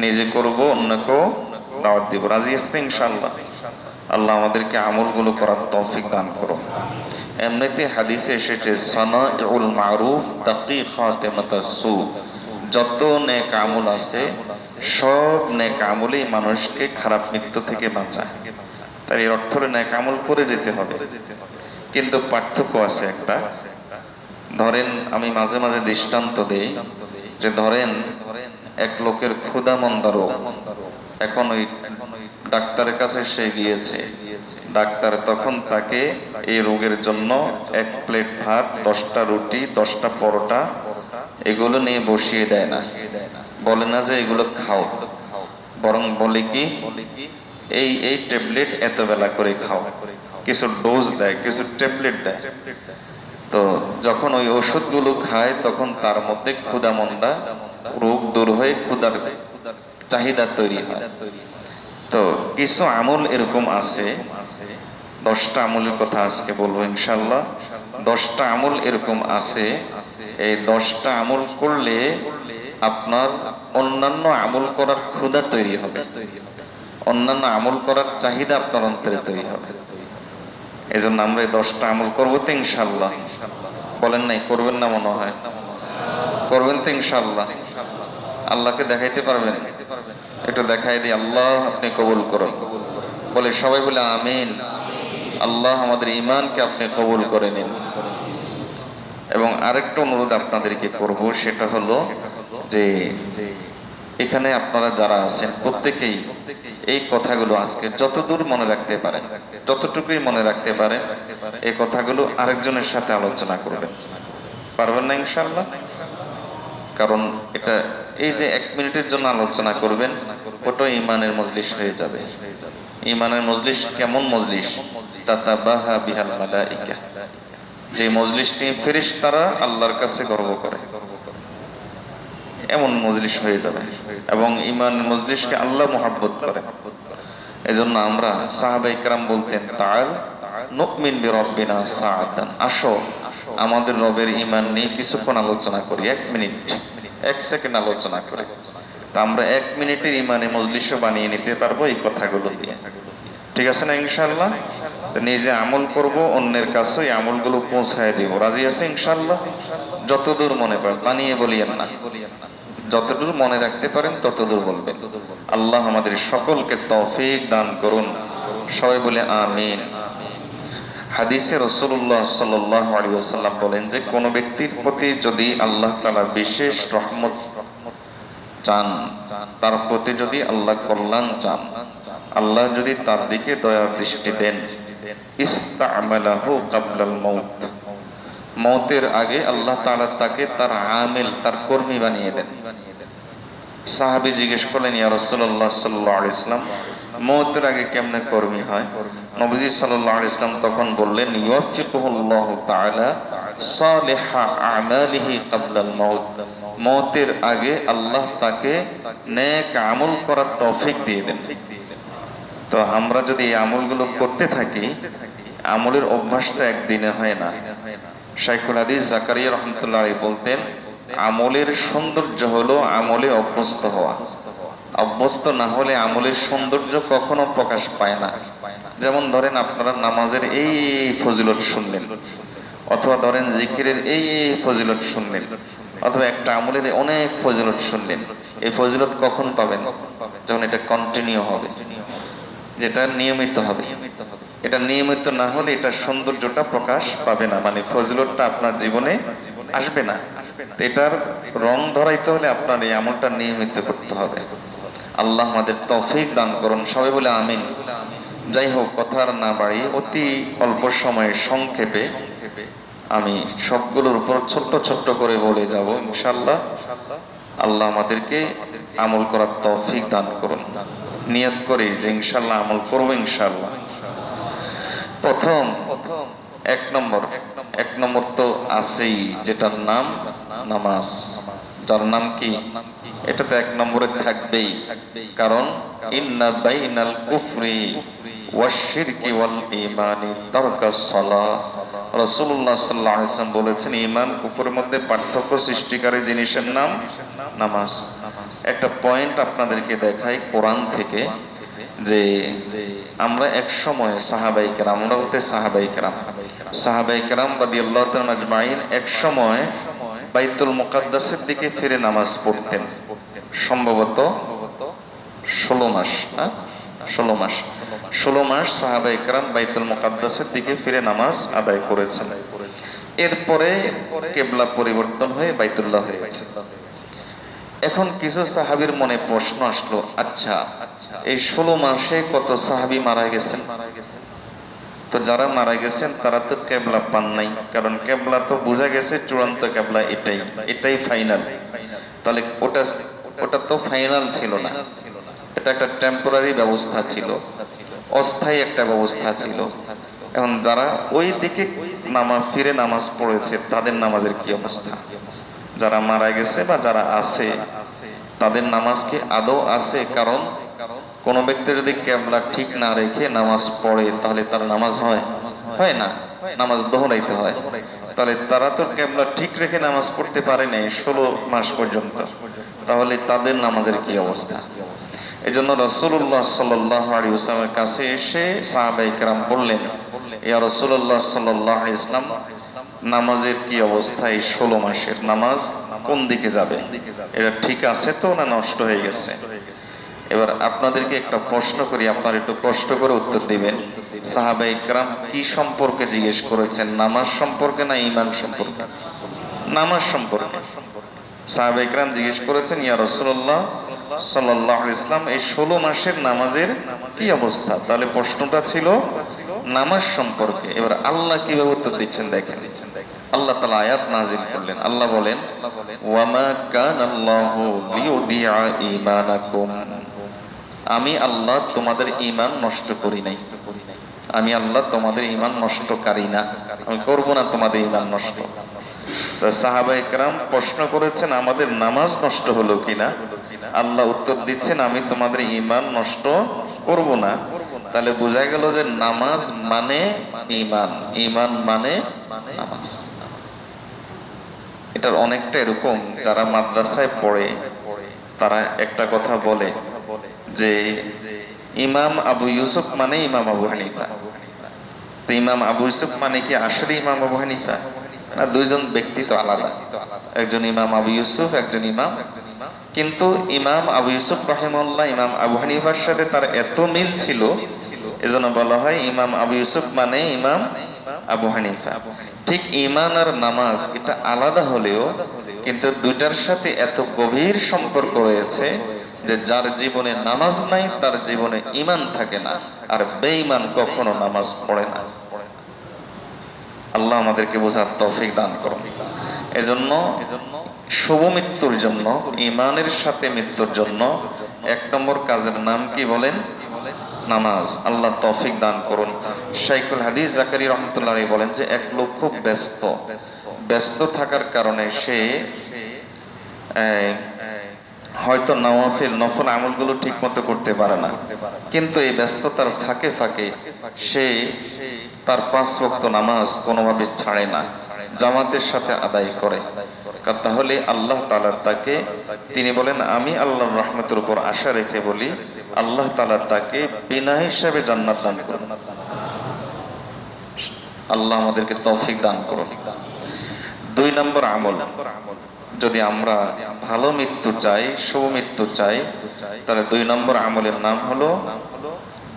নিজে করব, অন্যকেও দাওয়াত দিব। রাজি আছেন ইনশাআল্লাহ? আল্লাহ আমাদেরকে আমলগুলো করার তৌফিক দান করুন। এমনিতে হাদিসে এসেছে সানাউল মারুফ তাকি খাতিমাতাস সু, যত নেক আমল আছে সব নেক আমলই মানুষকে খারাপ মৃত্যু থেকে বাঁচায়। তার এর অর্থ হলো নেক আমল করে যেতে হবে, কিন্তু পার্থক্য আছে একটা। ধরেন আমি মাঝে মাঝে দৃষ্টান্ত দেই যে ধরেন এক লোকের ক্ষুধামন্দা রোগ, এখন ওই ডাক্তারের কাছে সে গিয়েছে, ডাক্তার তখন তাকে এই রোগের জন্য 1 প্লেট ভাত, 10টা রুটি, 10টা পরোটা এগুলো নিয়ে বসিয়ে দেয় না, বলে না যে এগুলো খাও, বরং বলে কি এই ট্যাবলেট এত বেলা করে খাও, কিছু ডোজ দেয়, কিছু ট্যাবলেট দেয়। তো যখন ওই ওষুধগুলো খায় তখন তার মধ্যে ক্ষুধামন্দা রোগ দূর হয়ে ক্ষুধার চাহিদা তৈরি হয়। তো কিছু আমল এরকম আছে, 10টা আমলের কথা আজকে বলবো ইনশাআল্লাহ। 10টা আমল এরকম আছে, এই 10টা আমল করলে আপনার অন্যান্য আমল করার ক্ষুধা তৈরি হবে, অন্যান্য আমল করার চাহিদা আপনার অন্তরে তৈরি হবে। এই জন্য আমরা এই 10টা আমল করবো তো ইনশাআল্লাহ। বলেন নাই করবেন না? মনে হয় করবেন তো ইনশাআল্লাহ। আল্লাহকে দেখাইতে পারবেন? একটু দেখাই দিই, আল্লাহ আপনি কবুল করুন। বলে সবাই বলে আমিন। আল্লাহ আমাদের ঈমানকে আপনি কবুল করে নিন। এবং আরেকটা অনুরোধ আপনাদেরকে করব, সেটা হলো যে এখানে আপনারা যারা আছেন প্রত্যেকেই এই কথাগুলো আজকে যতদূর মনে রাখতে পারেন, যতটুকুই মনে রাখতে পারেন, এই কথাগুলো আরেকজনের সাথে আলোচনা করবেন। পারবেন না ইনশাআল্লাহ? কারণ এটা এই যে 1 মিনিটের জন্য আলোচনা করবেন, ওটা ঈমানের মজলিস হয়ে যাবে। ঈমানের মজলিস কেমন মজলিস? তাতাবাহা বিহাল মালাইকা, যে মজলিসটি ফেরেশতারা আল্লাহর কাছে গর্ব করে, এমন মজলিস হয়ে যাবে। এবং ঈমানের মজলিসকে আল্লাহ মুহাব্বত করে। এজন্য আমরা সাহাবায়ে কেরাম বলতেন তাআল নুমিন বিরাব্বিনা সাআতান, আসো আমাদের রবের ঈমান নিয়ে কিছুক্ষণ আলোচনা করি, 1 মিনিট 1 সেকেন্ড আলোচনা করি। তা আমরা 1 মিনিটের ঈমানের মজলিসও বানিয়ে নিতে পারবো এই কথাগুলো দিয়ে। ঠিক আছে না ইনশাআল্লাহ? নিজে আমল করব, অন্যের কাছে এই আমলগুলো পৌঁছায় দিব। রাজি আছে ইনশাআল্লাহ? যতদূর মনে পড়ে, বানিয়ে বলিয়েন না, যতদূর মনে রাখতে পারেন ততদূর বলবেন। আল্লাহ আমাদের সকলকে তৌফিক দান করুন। সবাই বলে আমিন। হাদিসে রাসূলুল্লাহ সাল্লাল্লাহু আলাইহি ওয়াসাল্লাম বলেন যে কোন ব্যক্তির প্রতি যদি আল্লাহ তাআলা বিশেষ রহমত চান, তার প্রতি যদি আল্লাহ কল্যাণ চান, আল্লাহ যদি তার দিকে দয়ার দৃষ্টি দেন, ইস্তা'মালাহু ক্বাবলাল মাউত, মওতের আগে আল্লাহ তাআলা তাকে তার আমিল, তার কর্মী বানিয়ে দেন। সাহাবী জিজ্ঞেস করলেন, ইয়া রাসূলুল্লাহ সাল্লাল্লাহু আলাইহি ওয়াসাল্লাম, মওতের আগে কেমনে কর্মী হয়? নবীজি সাল্লাল্লাহু আলাইহি ওয়াসাল্লাম তখন বললেন, ইউফিকুহুল্লাহু তাআলা সালিহা আমালিহি ক্বাবলাল মাউত, মওতের আগে আল্লাহ তাকে নেক আমল করার তৌফিক দিয়ে দেন। তো আমরা যদি এই আমলগুলো করতে থাকি, আমলের অভ্যাসটা একদিনে হয় না। শাইখুল হাদিস জাকারিয়া রাহমাতুল্লাহ আলাইহি বলতেন, আমলের সৌন্দর্য হলো আমলে অভ্যস্ত হওয়া। অভ্যস্ত না হলে আমলের সৌন্দর্য কখনো প্রকাশ পায় না। যেমন ধরেন আপনারা নামাজের এই ফজিলত শুনলেন, অথবা ধরেন জিকিরের এই ফজিলত শুনলেন, অথবা একটা আমলের অনেক ফজিলত শুনলেন। এই ফজিলত কখন পাবেন? যখন এটা কন্টিনিউ হবে, যেটা নিয়মিত হবে। এটা নিয়মিত না হলে এটা সৌন্দর্যটা প্রকাশ পাবে না, মানে ফজিলতটা আপনার জীবনে আসবে না। এটার রং ধরাইতে হলে আপনার এই আমলটা নিয়মিত করতে হবে। আল্লাহ আমাদের তৌফিক দান করুন। সবাই বলে আমিন। যাই হোক, কথা আর না বাড়িয়ে অতি অল্প সময়ে সংক্ষেপে আমি সবগুলোর উপর ছোট্ট ছোট্ট করে বলে যাব ইনশাআল্লাহ। আল্লাহ আমাদেরকে আমল করার তৌফিক দান করুন। নিয়ত করি যে ইনশাআল্লাহ আমল করব ইনশাআল্লাহ। প্রথম এক নম্বর তো আছেই, যেটার নাম নামাজ। যার নাম কি, এটা তো এক নম্বরে থাকবেই। কারণ ইন্না বাইনাল কুফরি ওয়াশ শিরকি ওয়াল ঈমানি তারকাস সালাহ। রাসূলুল্লাহ সাল্লাল্লাহু আলাইহি ওয়াসাল্লাম বলেছেন, ঈমান কুফরের মধ্যে পার্থক্য সৃষ্টিকারী জিনিসের নাম নামাজ। একটা পয়েন্ট আপনাদেরকে দেখাই কোরআন থেকে, যে আমরা এক সময় সাহাবায়ে কেরাম, আমরা বলতে সাহাবায়ে কেরাম রাদিয়াল্লাহু তাআলা আজমাইন এক সময় বাইতুল মুকাদ্দাসের দিকে ফিরে নামাজ পড়তেন। সম্ভবত 16 মাস সাহাবায়ে কেরাম বাইতুল মুকাদ্দাসের দিকে ফিরে নামাজ আদায় করেছেন। এরপরে কিবলা পরিবর্তন হয়ে বাইতুল্লাহ হয়ে গেছে। এখন কিছু সাহাবীর মনে প্রশ্ন আসলো, আচ্ছা এই 16 মাসে কত সাহাবী মারা গেছেন? তো যারা মারা গেছেন তারা তো কিবলা পান নাই, কারণ কিবলা তো বোঝা গেছে চূড়ান্ত কিবলা এটাই ফাইনাল। তাহলে ওটা তো ফাইনাল ছিল না, এটা একটা টেম্পোরারি ব্যবস্থা ছিল, অস্থায়ী একটা ব্যবস্থা ছিল। এখন যারা ওই দিকে ফিরে নামাজ পড়েছে তাদের নামাজের কি অবস্থা? যারা মারা গেছে বা যারা আছে তাদের নামাজ কি আদৌ আছে? কারণ কোন ব্যক্তি যদি কিবলা ঠিক না রেখে নামাজ পড়ে তাহলে তার নামাজ হয় না, নামাজ দোহরাইতে হয়। তাহলে তারা তো কিবলা ঠিক রেখে নামাজ পড়তে পারে নাই 16 মাস পর্যন্ত, তাহলে তাদের নামাজের কি অবস্থা? এজন্য রাসূলুল্লাহ সাল্লাল্লাহু আলাইহি ওয়াসাল্লামের কাছে এসে সাহাবায়ে কেরাম বললেন, ইয়া রাসূলুল্লাহ সাল্লাল্লাহু আলাইহি ওয়াসাল্লাম, নামাজের কি অবস্থা? এই 16 মাসের নামাজ কোন দিকে যাবে? এটা ঠিক আছে তো না নষ্ট হয়ে গেছে? এবার আপনাদেরকে একটা প্রশ্ন করি, আপনারা একটু কষ্ট করে উত্তর দিবেন। সাহাবায়ে কেরাম কি সম্পর্কে জিজ্ঞেস করেছেন? নামাজ সম্পর্কে না ঈমান সম্পর্কে? নামাজ সম্পর্কে। সাহাবায়ে কেরাম জিজ্ঞেস করেছেন, ইয়া রাসূলুল্লাহ সাল্লাল্লাহু আলাইহি ওয়াসাল্লাম, এই 16 মাসের নামাজের কি অবস্থা? তাহলে প্রশ্নটা ছিল নামাজ সম্পর্কে। এবার আল্লাহ কিভাবে উত্তর দিচ্ছেন দেখেন। আল্লাহ তাআলা আয়াত নাযিল করলেন। আল্লাহ বলেন, ওয়ামা কানাল্লাহু লিউদিআ ঈমানাকুম, আমি আল্লাহ তোমাদের ঈমান নষ্ট করি নাই। আমি আল্লাহ তোমাদের ঈমান নষ্টকারী না, আমি করব না তোমাদের ঈমান নষ্ট। তো সাহাবায়ে কেরাম প্রশ্ন করেছেন, আমাদের নামাজ নষ্ট হলো কিনা? আল্লাহ উত্তর দিচ্ছেন, আমি তোমাদের ঈমান নষ্ট করব না। তাহলে বোঝা গেল যে নামাজ মানে ঈমান, ঈমান মানে নামাজ। এটার অনেকটা এরকম, যারা মাদ্রাসায় পড়ে তারা একটা কথা বলে যে ইমাম আবু ইউসুফ মানে ইমাম আবু হানিফা। তো ইমাম আবু ইউসুফ মানে কি আসলে ইমাম আবু হানিফা? না, দুইজন ব্যক্তি তো আলাদা। একজন ইমাম আবু ইউসুফ, একজন ইমাম। কিন্তু ইমাম আবু ইউসুফ রাহিমাহুল্লাহ ইমাম আবু হানিফার সাথে তার এত মিল ছিল, এজন্য বলা হয় ইমাম আবু ইউসুফ মানে ইমাম আবু হানিফা। ঠিক ঈমান আর নামাজ এটা আলাদা হলেও কিন্তু দুইটার সাথে এত গভীর সম্পর্ক রয়েছে যে যার জীবনে নামাজ নাই তার জীবনে ঈমান থাকে না, আর বেঈমান কখনো নামাজ পড়ে না। আল্লাহ আমাদেরকে বোঝার তৌফিক দান করুন। এজন্য শুভ মৃত্যুর জন্য, ঈমানের সাথে মৃত্যুর জন্য 1 নম্বর কাজের নাম কি বলেন? নামাজ। আল্লাহ তৌফিক দান করুন। শাইখুল হাদিস জাকারিয়া রাহমাতুল্লাহ আলাইহি বলেন যে এক লোক খুব ব্যস্ত থাকার কারণে সে হয়তো নফল আমলগুলো ঠিক মতো করতে পারে না, কিন্তু এই ব্যস্ততার ফাঁকে ফাঁকে সে তার 5 ওয়াক্ত নামাজ কোনোভাবে ছাড়ে না, জামাতের সাথে আদায় করে। তাহলে আল্লাহ তাআলা তাকে, তিনি বলেন, আমি আল্লাহর রহমতের উপর আশা রেখে বলি, আল্লাহ তাআলা তাকে বিনা হিসাবে জান্নাত দান করুন। আল্লাহ আমাদেরকে তৌফিক দান করুন। 2 নম্বর আমল, যদি আমরা ভালো মৃত্যু চাই, শুভ মৃত্যু চাই, তাহলে 2 নম্বর আমলের নাম হলো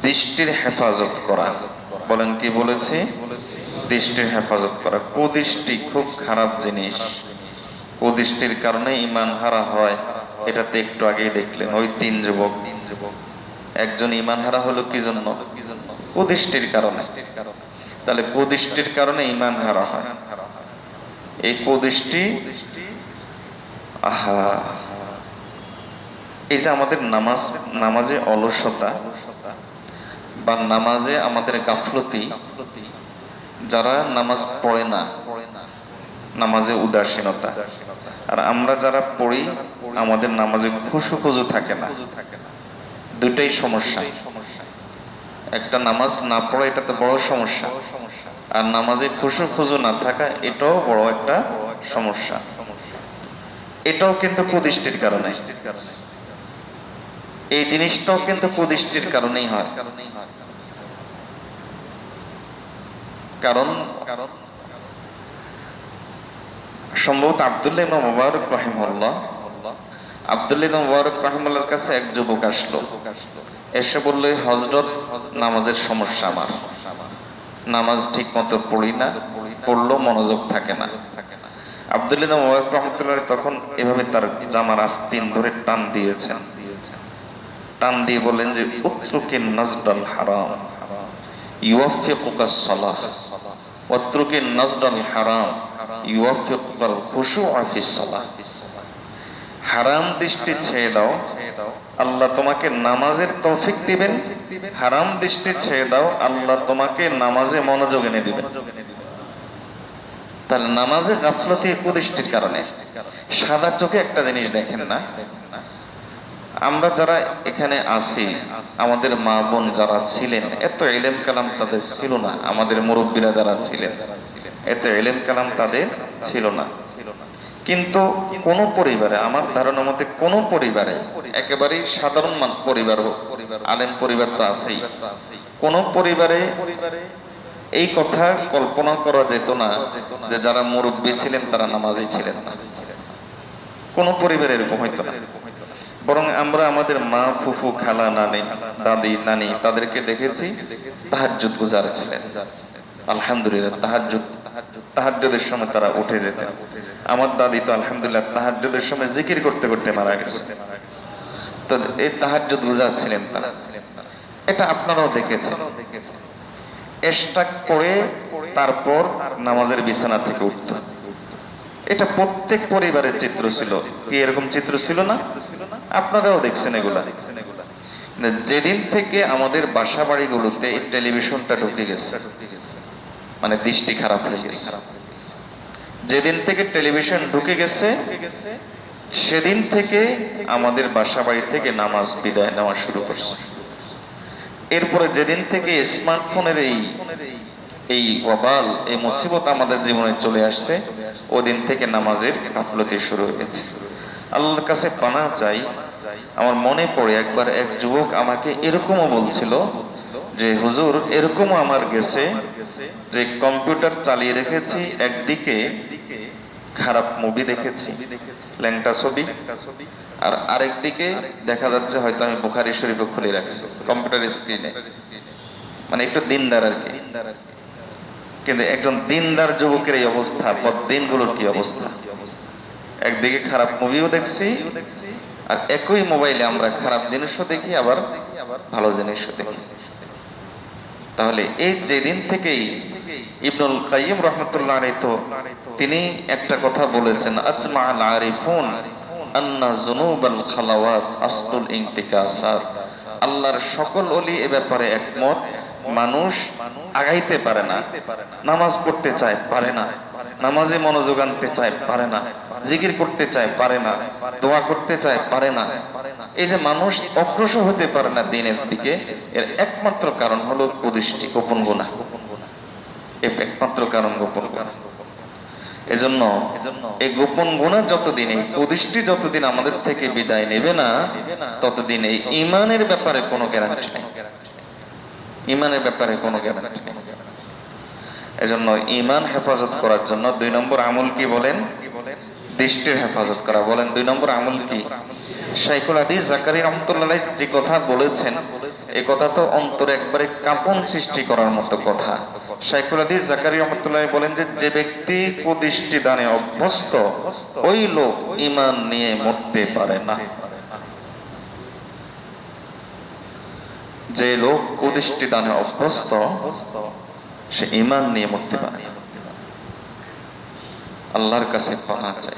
দৃষ্টির হেফাজত করা। বলেন, কি বলেছি? দৃষ্টির হেফাজত করা। কুদৃষ্টি খুব খারাপ জিনিস। কুদৃষ্টির কারণে ঈমান হারা হয়, এটাতে একটু আগেই দেখলেন ওই 3 যুবক। একজন ঈমান হারা হলো কি জন্য? কুদৃষ্টির কারণে। তাহলে কুদৃষ্টির কারণে ঈমান হারা হয়। এই কুদৃষ্টি এই যে আমাদের নামাজে অলসতা বা নামাজে আমাদের গাফলতি, যারা নামাজ পড়ে না, নামাজে উদাসীনতা, আর আমরা যারা পড়ি আমাদের নামাজে খুশু থাকে না, দুইটাই সমস্যা। একটা নামাজ না পড়া এটা তো বড় সমস্যা, আর নামাজে খুশু না থাকা এটাও বড় একটা সমস্যা। এটাও কিন্তু কুদৃষ্টির কারণে, এই জিনিসটাও কিন্তু কুদৃষ্টির কারণেই হয়। কারণ সম্ভবত আব্দুল্লাহ ইবনে মুবারক রাহিমাহুল্লাহ, আব্দুল্লাহ ইবনে মুবারক রাহিমাহুল্লাহর কাছে এক যুবক আসলো, এসে বলল, হযরত নামাজের সমস্যা আমার, নামাজ ঠিক মতো পড়ি না, পড়লেও মনোযোগ থাকে না। আব্দুল্লাহ ইবনে মুবারক রাহমাতুল্লাহ তখন এভাবে তার জামার আস্তিন ধরে টান দিয়েছেন, টান দিয়ে বলেন যে উতরুকিন নাজদাল হারাম ইউওয়াফিকুকাস সালাহ ওয়াতরুকিন নাজদাল হারাম ইউওয়াফিকুকাল খুশুআ ফিস সালাহ। হারাম দৃষ্টি ছেড়ে দাও, আল্লাহ তোমাকে নামাজের তৌফিক দিবেন। হারাম দৃষ্টি ছেড়ে দাও, আল্লাহ তোমাকে নামাজে মনোযোগ এনে দিবেন। তাহলে নামাজে গাফলতি কুদৃষ্টির কারণে। সাদা চোখে একটা জিনিস দেখেন না, আমরা যারা এখানে আছি, আমাদের মা বোন যারা ছিলেন, এত ইলম কালাম তাদের ছিল না। আমাদের মুরব্বীরা যারা ছিলেন, এত ইলম কালাম তাদের ছিল না। কিন্তু কোন পরিবারে, আমার ধারণা মতে কোন পরিবারে, একেবারেই সাধারণ পরিবার হোক, আলেম পরিবার তো আছেই, কোন পরিবারে এই কথা কল্পনা করা যেত না যে যারা মুরব্বী ছিলেন তারা নামাজি ছিলেন না। কোন পরিবারে এরকম হইতো না। বরং আমরা আমাদের মা, ফুফু, খালা, নানি, দাদি, নানি তাদেরকে দেখেছি তাহাজ্জুদ গুজার ছিলেন। আলহামদুলিল্লাহ, তাহাজ্জুদের সময় তারা উঠে যেতেন। আমার দাদি তো আলহামদুলিল্লাহ তাহাজ্জুদের সময় জিকির করতে করতে মারা গেছে। তো এই তাহাজ্জুদ গুজার ছিলেন তারা, এটা আপনারাও দেখেছেন। ইশরাক করে তারপর নামাজের বিছানা থেকে উঠত, এটা প্রত্যেক পরিবারের চিত্র ছিল। কি এরকম চিত্র ছিল না? আপনারাও দেখছেন এগুলা। যেদিন থেকে আমাদের বাসা বাড়িগুলোতে এই টেলিভিশনটা ঢুকে গেছে, মানে দৃষ্টি খারাপ হয়ে গেছে। যেদিন থেকে টেলিভিশন ঢুকে গেছে সেদিন থেকে আমাদের বাসা বাড়ি থেকে নামাজ বিদায় নেওয়া শুরু করছে। এরপরে যেদিন থেকে স্মার্টফোনের এই ওয়াবাল, এই মুসিবত আমাদের জীবনে চলে আসছে, ওদিন থেকে নামাজের গাফলতি শুরু হয়ে গেছে। আল্লাহর কাছে পানাহ চাই। আমার মনে পড়ে একবার এক যুবক আমাকে এরকমও বলছিল যে হুজুর, এরকমও আমার গেছে যে কম্পিউটার চালিয়ে রেখেছি, একদিকে খারাপ মুভি দেখেছি, ল্যাংটা ছবি, আর আরেকদিকে দেখা যাচ্ছে হয়তো আমি বুখারী শরীফও খুলে রাখছি কম্পিউটার স্ক্রিনে, মানে একটু দিনদার আর কি। কিন্তু একজন দিনদার যুবকের এই অবস্থা, বদ্দিনগুলোর কি অবস্থা? একদিকে খারাপ মুভিও দেখছি, আর একই মোবাইলে আমরা খারাপ জিনিসও দেখি, আবার ভালো জিনিসও দেখি। তাহলে এই যেদিন থেকেই ইবনুল কাইয়িম রাহমাতুল্লাহ আলাইহি, তো তিনি একটা কথা বলেছেন, আজমাআল আরিফুন আন্না যুনুবাল খালাওয়াত আসলুল ইনতিকাসাত। আল্লাহর সকল ওলি এ ব্যাপারে একমত, মানুষ আগাইতে পারে না, নামাজ পড়তে চায় পারে না, নামাজে মনোযোগ আনতে চায় পারে না, জিকির করতে চায় পারে না, দোয়া করতে চায় পারে না। এই যে মানুষ অগ্রসর হতে পারে না দিনের দিকে, এর একমাত্র কারণ হলো কুদৃষ্টি, গোপন গুনাহ। একমাত্র কারণ গোপন গুনাহ। এজন্য এই গোপন গুনাহ যতদিন, এই কুদৃষ্টি যতদিন আমাদের থেকে বিদায় নেবে না, ততদিন এই ঈমানের ব্যাপারে কোনো গ্যারান্টি নেই। ঈমানের ব্যাপারে কোনো গ্যারান্টি নেই। এজন্য ঈমান হেফাজত করার জন্য 2 নম্বর আমল কি বলেন? দৃষ্টির হেফাজত করা। বলেন 2 নম্বর আমল কি? শাইখুল হাদিস জাকারিয়া রাহমাতুল্লাহ আলাইহি যে কথা বলেছেন, এই কথা তো অন্তরে একবারে কাঁপন সৃষ্টি করার মতো কথা। শাইখুল হাদিস জাকারিয়া রাহমাতুল্লাহ বলেন যে ব্যক্তি কুদৃষ্টি দানে অভ্যস্ত, ওই লোক ঈমান নিয়ে মরতে পারে না। যে লোক কুদৃষ্টি দানে অভ্যস্ত, সে ঈমান নিয়ে মরতে পারে না। আল্লাহর কাছে পানাহ চাই।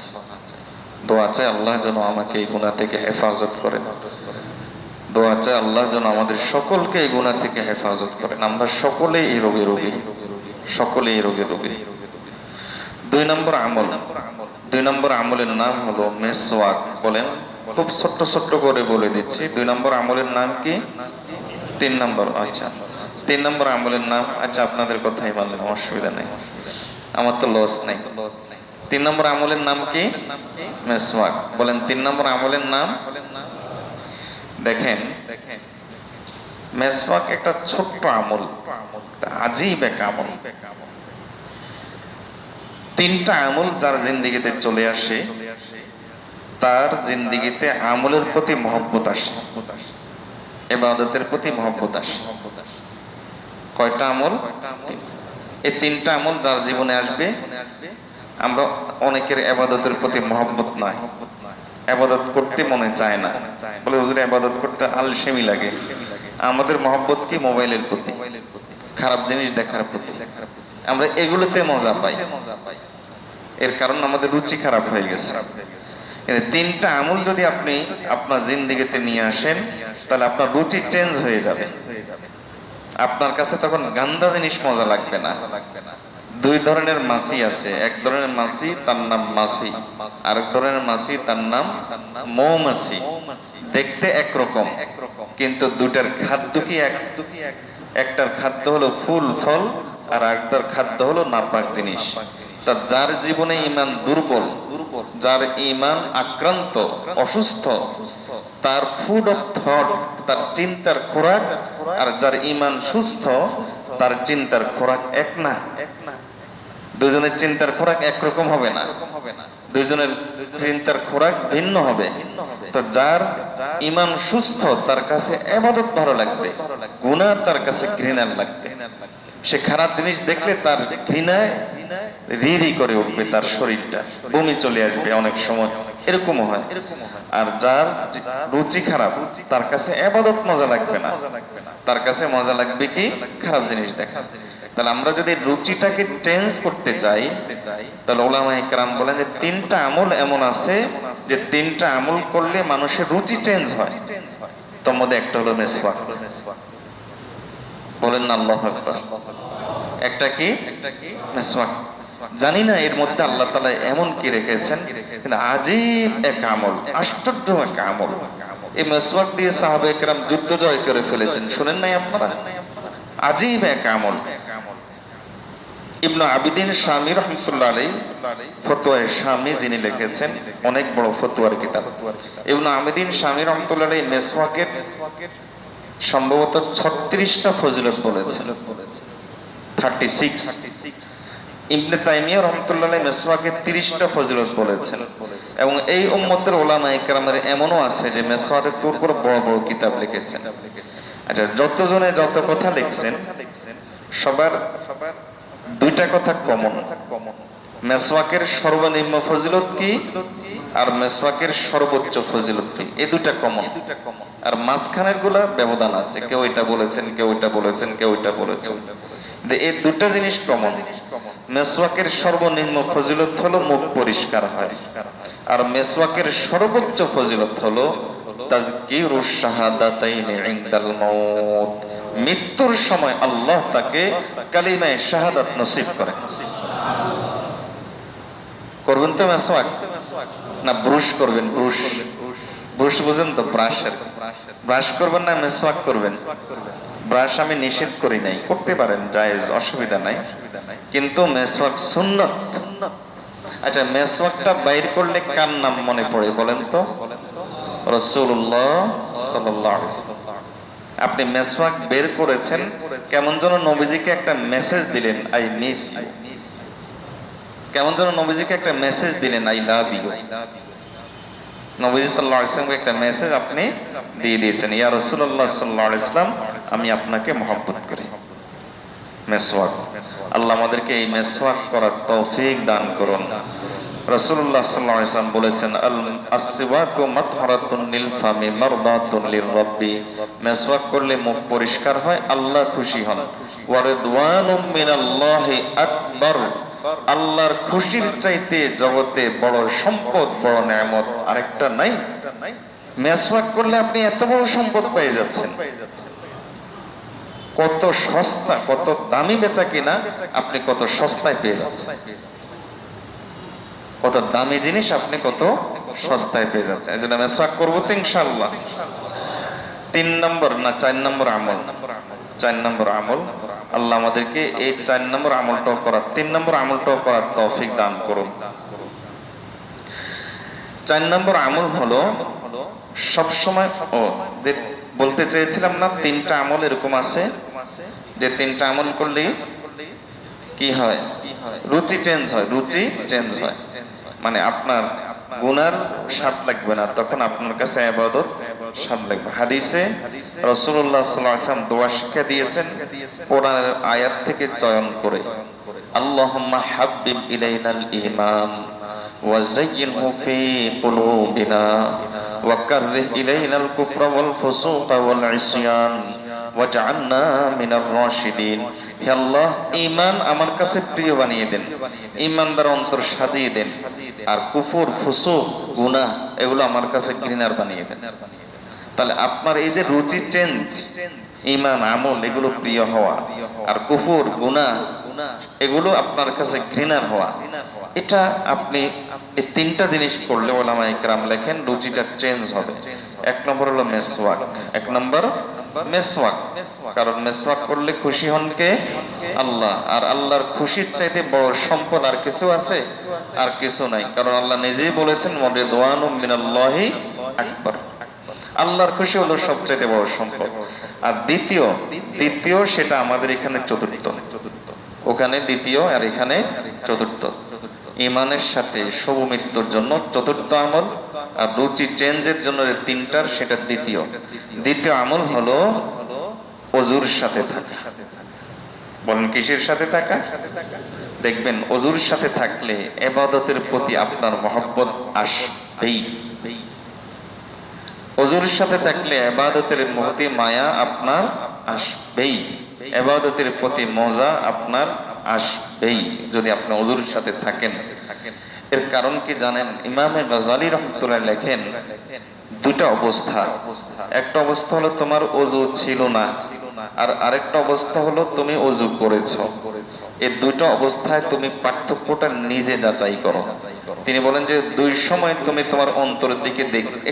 দোয়া চাই আল্লাহ যেন আমাকে এই গুনাহ থেকে হেফাজত করেন। দোয়া চাই আল্লাহ যেন আমাদের সকলকে এই গুনাহ থেকে হেফাজত করেন। আমরা সকলেই এই রোগে রোগী, সকলেই এই রোগে রোগী। 2 নম্বর আমল, 2 নম্বর আমলের নাম হলো মেসওয়াক। বলেন, খুব ছোট্ট ছোট্ট করে বলে দিচ্ছি। 2 নম্বর আমলের নাম কি? 3 নম্বর। আচ্ছা, 3 নম্বর আমলের নাম, আচ্ছা আপনাদের কথাই বললাম, অসুবিধা নেই, আমার তো লস নেই। 3 নম্বর আমলের নাম কি? মেসওয়াক। বলেন 3 নম্বর আমলের নাম। দেখেন, মেসওয়াক একটা ছোট্ট আমল, আজীব এক আমল। 3টা আমল যার জিন্দিগিতে চলে আসে, তার জিন্দিগিতে আমলের প্রতি মহব্বত আসে, ইবাদতের প্রতি মহব্বত আসে। কয়টা আমল? এই 3টা আমল যার জীবনে আসবে, আমরা অনেকের ইবাদতের প্রতি মহব্বত নাই, ইবাদত করতে মনে চায় না, বলে হুজুর ইবাদত করতে আলসেমি লাগে। আমাদের মহব্বত কি? মোবাইলের প্রতি, খারাপ জিনিস দেখার প্রতি। আমরা এগুলোতে মজা পাই, এর কারণ আমাদের রুচি খারাপ হয়ে গেছে। 3টা আমল যদি আপনি আপনার জিন্দিগিতে নিয়ে আসেন, তাহলে আপনার রুচি চেঞ্জ হয়ে যাবে। আপনার কাছে তখন গান্দা জিনিস মজা লাগবে না। 2 ধরনের মাছি আছে, এক ধরনের মাছি তার নাম মাছি, আরেক ধরনের মাছি তার নাম মৌমাছি। দেখতে একরকম, কিন্তু দুটার খাদ্য কি এক? একটার খাদ্য হলো ফুল ফল, আর একটার খাদ্য হলো নাপাক জিনিস। তা যার জীবনে ঈমান দুর্বল, যার ঈমান আক্রান্ত, অসুস্থ, তার ফুড অফ থট, তার চিন্তার খোরাক, আর যার ঈমান সুস্থ, তার চিন্তার খোরাক এক না। দুজনের চিন্তার খোরাক একরকম হবে না, দুজনের চিন্তার খোরাক ভিন্ন হবে। তো যার ঈমান সুস্থ, তার কাছে ইবাদত ভালো লাগবে, গুনাহ তার কাছে ঘৃণা লাগবে। সে খারাপ জিনিস দেখলে তার ঘৃণায় রি করে উঠবে, তার শরীরটা বমি চলে আসবে অনেক সময়, এরকমও হয়। আর যার রুচি খারাপ, তার কাছে ইবাদত মজা লাগবে না, তার কাছে মজা লাগবে কি? খারাপ জিনিস দেখা। তাহলে আমরা যদি রুচিটাকে চেঞ্জ করতে চাই, তাহলে উলামায়ে কেরাম বলেন যে 3টা আমল এমন আছে যে 3টা আমল করলে মানুষের রুচি চেঞ্জ হয়। তোর মধ্যে একটা হলো মেসওয়াক। বলেন না আল্লাহু আকবার। একটা কি? মেসওয়াক। জানি না এর মধ্যে আল্লাহ তাআলা এমন কি রেখেছেন, কিন্তু আজীব এক আমল, আশ্চর্য এক আমল। এই মেসওয়াক দিয়ে সাহাবায়ে কেরাম যুদ্ধ জয় করে ফেলেছেন, শুনেন নাই আপনারা? আজীব এক আমল। ইবনে আবিদিন শামী রাহমাতুল্লাহ আলাইহি ফতোয়া শামী যিনি লিখেছেন, অনেক বড় ফতোয়ার কিতাব। ইবনে আবিদিন শামী রাহমাতুল্লাহ আলাইহি মেসওয়াকের সম্ভবত 36টা ফজিলত বলেছেন, 36। ইবনে তাইমিয়া রাহমাতুল্লাহ আলাইহি মেসওয়াকের 30টা ফজিলত বলেছেন। এবং এই উম্মতের উলামায়ে কেরামের এমনও আছে যে মেসওয়াকের উপর বড় বড় কিতাব লিখেছেন। আচ্ছা, যতজনে যত কথা লিখছেন, সবার 2টা কথা কমন। মেসওয়াকের সর্বনিম্ন ফজিলত কি, আর মেসওয়াকের সর্বোচ্চ ফজিলত কি, এই 2টা কমন। আর মাঝখানের গুলা ব্যবধান আছে, কেউ এটা বলেছেন, কেউ এটা বলেছেন, কেউ এটা বলেছেন। এই 2টা জিনিস কমন। মেসওয়াকের সর্বনিম্ন ফজিলত হলো মুখ পরিষ্কার হয়, আর মেসওয়াকের সর্বোচ্চ ফজিলত হলো তাযকিরুশ শাহাদাতাইনি ইনদাল মাউত। মৃত্যুর সময় আল্লাহ তাকে কালিমায়ে শাহাদাত নসিব করে। করবেন তো মেসওয়াক? না ব্রুশ করবেন? ব্রুশ, ব্রুশ বুঝেন তো? ব্রাশের ব্রাশ করবেন না মেসওয়াক করবেন? ব্রাশ আমি নিষেধ করি নাই, করতে পারেন, জায়েজ, অসুবিধা নাই, কিন্তু মেসওয়াক সুন্নাত। আচ্ছা, মেসওয়াকটা বাইর করলে কার নাম মনে পড়ে বলেন তো? রাসূলুল্লাহ সাল্লাল্লাহু আলাইহি ওয়াসাল্লাম। আপনি মেসওয়াক বের করেছেন, কেমন যেন নবীজিকে একটা মেসেজ দিলেন, আই মিস ইউ। কেমন যেন নবীজিকে একটা মেসেজ দিলেন, আই লাভ ইউ। নবীজি সাল্লাল্লাহু আলাইহি ওয়াসাল্লামকে একটা মেসেজ আপনি দিয়ে দিয়েছেন, ইয়া রাসূলুল্লাহ সাল্লাল্লাহু আলাইহি ওয়াসাল্লাম, আমি আপনাকে মহব্বত করি। মেসওয়াক, আল্লাহ আমাদেরকে এই মেসওয়াক করার তৌফিক দান করুন। রাসূলুল্লাহ সাল্লাল্লাহু আলাইহি ওয়াসাল্লাম বলেছেন, আস-সিওয়াকু মাতহারাতুন লিল ফামি মারদাতুন লির-রাব্বি। মেসওয়াক করলে মুখ পরিষ্কার হয়, আল্লাহ খুশি হন। ওয়া রিদওয়ানুম মিনাল্লাহি আকবার। আল্লাহর খুশির চাইতে জগতে বড় সম্পদ, বড় নেয়ামত আরেকটা নাই। মেসওয়াক করলে আপনি এত বড় সম্পদ পেয়ে যাচ্ছেন। কত সস্তা, কত দামি বেচা কিনা, আপনি কত সস্তায় পেয়ে যাচ্ছেন। কত দামি জিনিস আপনি কত সস্তায় পেয়ে যাচ্ছেন। এই জন্য মেসওয়াক করবো তো ইনশাআল্লাহ। 3 নম্বর না 4 নম্বর আমল? 4 নম্বর আমল। আল্লাহ আমাদেরকে এই 4 নম্বর আমলটাও করার, 3 নম্বর আমলটাও করার তৌফিক দান করুন। 4 নম্বর আমল হলো সবসময়, যে বলতে চেয়েছিলাম না, 3টা আমল এরকম আছে যে 3টা আমল করলে কি হয়? রুচি চেঞ্জ হয়, রুচি চেঞ্জ হয়। মানে আপনার গুনার স্বাদ লাগবে না, তখন আপনার কাছে ইবাদত স্বাদ লাগবে। হাদিসে রাসূলুল্লাহ সাল্লাল্লাহু আলাইহি ওয়াসাল্লাম দোয়া শিক্ষা দিয়েছেন কোরআনের আয়াত থেকে চয়ন করে, আল্লাহুম্মা হাব্বিব ইলাইনাল ঈমান ওয়া যায়্যিনহু ফি কুলুবিনা ওয়া কাররিহ ইলাইনাল কুফরা ওয়াল ফুসুকা ওয়াল ইসয়ান ওয়াজআলনা মিনার রাশিদিন। হে আল্লাহ, ঈমান আমার কাছে প্রিয় বানিয়ে দেন, ঈমানদার অন্তর সাজিয়ে দেন, আর কুফর, ফুসুক, গুনাহ এগুলো আমার কাছে ঘৃণার বানিয়ে দেন। তাহলে আপনার এই যে রুচি চেঞ্জ, ঈমান, আমল এগুলো প্রিয় হওয়া, আর কুফর, গুনাহ এগুলো আপনার কাছে ঘৃণার হওয়া, এটা আপনি এই 3টা জিনিস করলে ওলামায়ে কেরাম লেখেন রুচিটা চেঞ্জ হবে। 1 নম্বর হলো মেসওয়াক। 1 নম্বর মেসওয়াক। কারণ মেসওয়াক করলে খুশি হন কে? আল্লাহ। আর আল্লাহর খুশির চাইতে বড় সম্পদ আর কিছু আছে? আর কিছু নাই। কারণ আল্লাহ নিজেই বলেছেন ওয়ারিদওয়ানুম মিনাল্লাহি আকবার। আল্লাহর খুশি হলো সবচাইতে বড় সম্পদ। আর দ্বিতীয় সেটা আমাদের এখানে চতুর্থ, ওখানে দ্বিতীয় আর এখানে চতুর্থ। ঈমানের সাথে শুভ মৃত্যুর জন্য চতুর্থ আমল, আর রুচি চেঞ্জের জন্য 3টার সেটা দ্বিতীয় আমল হলো ওযুর সাথে থাকা। বলেন কিসের সাথে থাকা? দেখবেন ওযুর সাথে থাকলে ইবাদতের প্রতি আপনার মহব্বত আসবেই। ওযুর সাথে থাকলে ইবাদতের প্রতি মায়া আপনার আসবেই, ইবাদতের প্রতি মজা আপনার আসবেই যদি আপনি ওযুর সাথে থাকেন। এর কারণ কি জানেন? ইমামে গাযালী রাহমাতুল্লাহ লেখেন 2টা অবস্থা। একটা অবস্থা হলো তোমার ওযু ছিল না, আর আরেকটা অবস্থা হলো তুমি ওযু করেছো। এই 2টা অবস্থায় তুমি পার্থক্যটা নিজে যাচাই করো। তিনি বলেন যে 2 সময় তুমি তোমার অন্তরের দিকে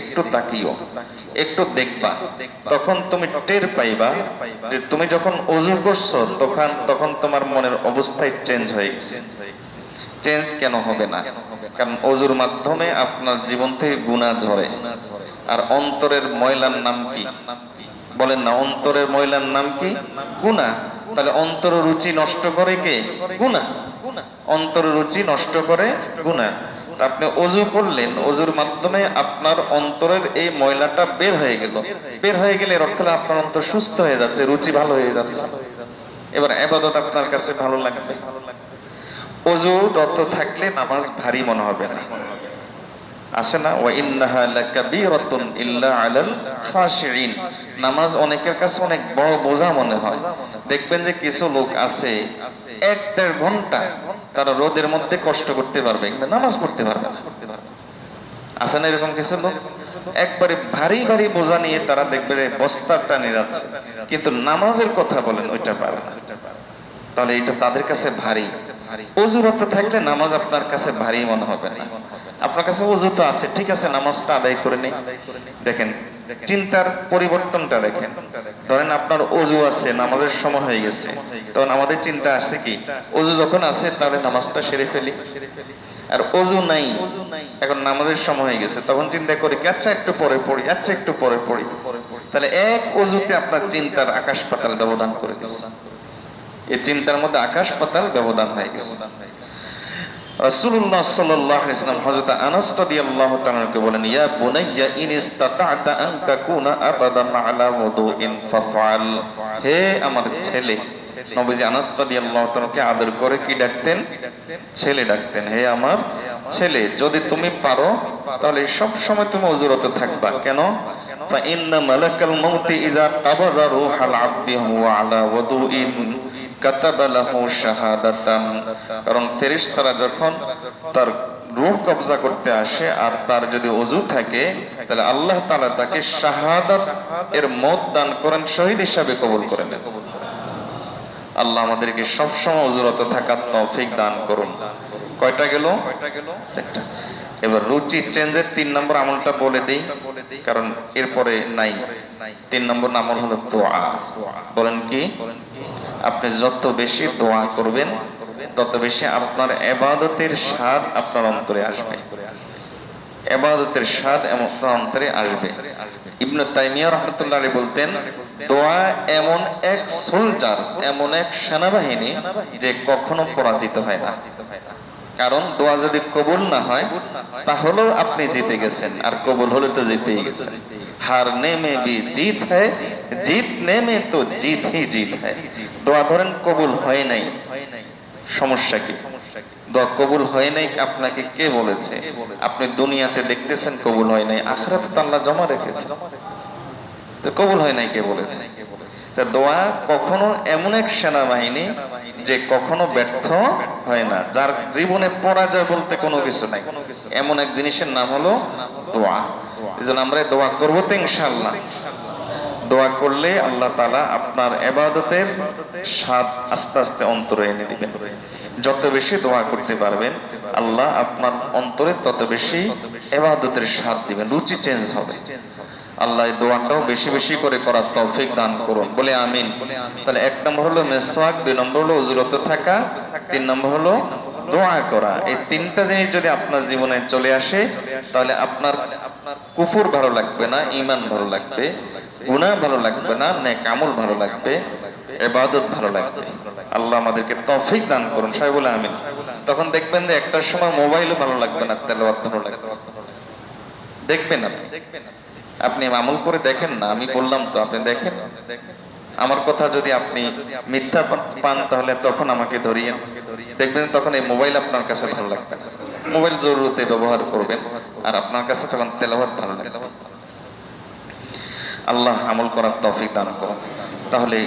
একটু তাকিও, একটু দেখবা, তখন তুমি টের পাইবা যে তুমি যখন ওযু করছো তখন তোমার মনের অবস্থায় চেঞ্জ হয়ে গেছে। চেঞ্জ কেন হবে না? কারণ ওযুর মাধ্যমে আপনার জীবন থেকে গুনাহ ঝরে। আর অন্তরের ময়লার নাম কি? বলেন না, অন্তরের ময়লার নাম কি? গুনাহ। তাহলে অন্তর রুচি নষ্ট করে কে? গুনাহ। অন্তর রুচি নষ্ট করে গুনাহ। আপনি ওযু করলেন, ওযুর মাধ্যমে আপনার অন্তরের এই ময়লাটা বের হয়ে গেলে এর অর্থ আপনার অন্তর সুস্থ হয়ে যাচ্ছে, রুচি ভালো হয়ে যাচ্ছে। এবার ইবাদত আপনার কাছে ভালো লাগবে। ওযু রত থাকলে নামাজ ভারী মনে হবে না। আসে না, ওয়া ইন্নাহা লাকাবীরাতুন ইল্লা আলাল খাশিঈন। নামাজ অনেকের কাছে অনেক বড় বোঝা মনে হয়। দেখবেন যে কিছু লোক আছে 1-1.5 ঘন্টা তারা রোদের মধ্যে কষ্ট করতে পারবে, কিন্তু নামাজ পড়তে পারবে না। আছে না এরকম কিছু লোক? একবারে ভারী ভারী বোঝা নিয়ে তারা দেখবে বস্তাটা নিয়ে যাচ্ছে, কিন্তু নামাজের কথা বলেন ওইটা পারে না। তাহলে এটা তাদের কাছে ভারী। ওযুরত থাকলে নামাজ আপনার কাছে ভারী মনে হবে না। আপনার কাছে ওযু তো আছে, ঠিক আছে, নামাজটা আদায় করে নেই। দেখেন চিন্তার পরিবর্তনটা দেখেন। ধরেন আপনার ওযু আছে, নামাজের সময় হয়ে গেছে, তখন আমাদের চিন্তা আসছে কি, ওযু যখন আছে তাহলে নামাজটা সেরে ফেলি। আর ওযু নাই, এখন নামাজের সময় হয়ে গেছে, তখন চিন্তা করি আচ্ছা একটু পরে পড়ি, আচ্ছা একটু পরে পড়ি। তাহলে এক ওযুতে আপনার চিন্তার আকাশ পাতাল ব্যবধান করে দিচ্ছে। এই চিন্তার মধ্যে আকাশ পাতাল ব্যবধান হয়ে গেছে। রাসূলুল্লাহ সাল্লাল্লাহু আলাইহি ওয়াসাল্লাম হযরত আনাস রাদিয়াল্লাহু তাআলাকে বলেন, ইয়া বুনাইয়া ইন ইসতাতা'তা আন তাকুনা আবাদান আলা ওযুইন ফাফআল। হে আমার ছেলে, নবীজি আনাস রাদিয়াল্লাহু তাআলাকে আদর করে কি ডাকতেন? ছেলে ডাকতেন। হে আমার ছেলে, যদি তুমি পারো তাহলে সব সময় তুমি ওযুরত থাকবা। কেন? فإن ملك الموت إذا قبض روح العبد هو على وضوء كتب له شهادة কারণ ফেরেশতারা যখন তার রূহ কবজা করতে আসে আর তার যদি ওযু থাকে তাহলে আল্লাহ তাআলা তাকে শাহাদাত এর মত দান করেন, শহীদ হিসাবে কবুল করে নেন। আল্লাহ আমাদেরকে সবসময় ওযুরত থাকার তৌফিক দান করুন। কয়টা গেল? চারটা। এবার রুচি চেঞ্জের 3 নম্বর আমলটা বলে দেই, কারণ এরপরে নাই। 3 নম্বর আমল হলো দোয়া। বলেন কি? আপনি যত বেশি দোয়া করবেন তত বেশি আপনার ইবাদতের স্বাদ আপনার অন্তরে আসবে। ইবাদতের স্বাদ আপনার অন্তরে আসবে। ইবনে তাইমিয়া রাহমাতুল্লাহ আলাইহি বলতেন, দোয়া এমন এক সোলজার, এমন এক সেনাবাহিনী যে কখনো পরাজিত হয় না। কারণ দোয়া যদি কবুল না হয় তাহলেও আপনি জিতে গেছেন, আর কবুল হলে তো জিতেই গেছেন। হারনে মে ভি জিত হ্যায়, জিতনে মে তো জিত হি জিত হ্যায়। দোয়া ধরেন কবুল হয় নাই, সমস্যা কি? দোয়া কবুল হয় নাই আপনাকে কে বলেছে? আপনি দুনিয়াতে দেখতেছেন কবুল হয় নাই, আখিরাতে তো আল্লাহ জমা রেখেছে, তো কবুল হয় নাই কে বলেছে? তা দোয়া কখনো এমন এক সেনাবাহিনী যে কখনো ব্যর্থ হয় না, যার জীবনে পরাজয় বলতে কোনো কিছু নাই, এমন এক জিনিসের নাম হলো দোয়া। এজন্য আমরা দোয়া করবো তো ইনশাআল্লাহ। দোয়া করলে আল্লাহ তাআলা আপনার ইবাদতের স্বাদ আস্তে আস্তে অন্তরে এনে দিবেন। যত বেশি দোয়া করতে পারবেন আল্লাহ আপনার অন্তরে তত বেশি ইবাদতের স্বাদ দিবেন, রুচি চেঞ্জ হবে। আল্লাহ এই দোয়াটাও বেশি বেশি করে করার তৌফিক দান করুন, বলে আমিন। তাহলে 1 নম্বর হলো মিসওয়াক, 2 নম্বর হলো ওযুরত থাকা, 3 নম্বর হলো দোয়া করা। এই 3টা জিনিস যদি আপনার জীবনে চলে আসে তাহলে আপনার কুফর ভালো লাগবে না, ঈমান ভালো লাগবে, গুনাহ ভালো লাগবে না, নেক আমল ভালো লাগবে, ইবাদত ভালো লাগবে। আল্লাহ আমাদেরকে তৌফিক দান করুন, সবাই বলে আমিন। তখন দেখবেন যে একটার সময় মোবাইলও ভালো লাগবে না, তেলাওয়াত ভালো লাগবে। দেখবেন আপনি আমল করে দেখেন না, আমি বললাম তো, আপনি দেখেন। আমার কথা যদি আপনি মিথ্যা পান তাহলে তখন আমাকে ধরিয়েন, দেখবেন তখন এই মোবাইল আপনার কাছে ভালো লাগবে। মোবাইল জরুরতে ব্যবহার করবেন আর আপনার কাছে তখন তেলাওয়াত ভালো লাগবে। আল্লাহ আমল করার তৌফিক দান করুন। তাহলে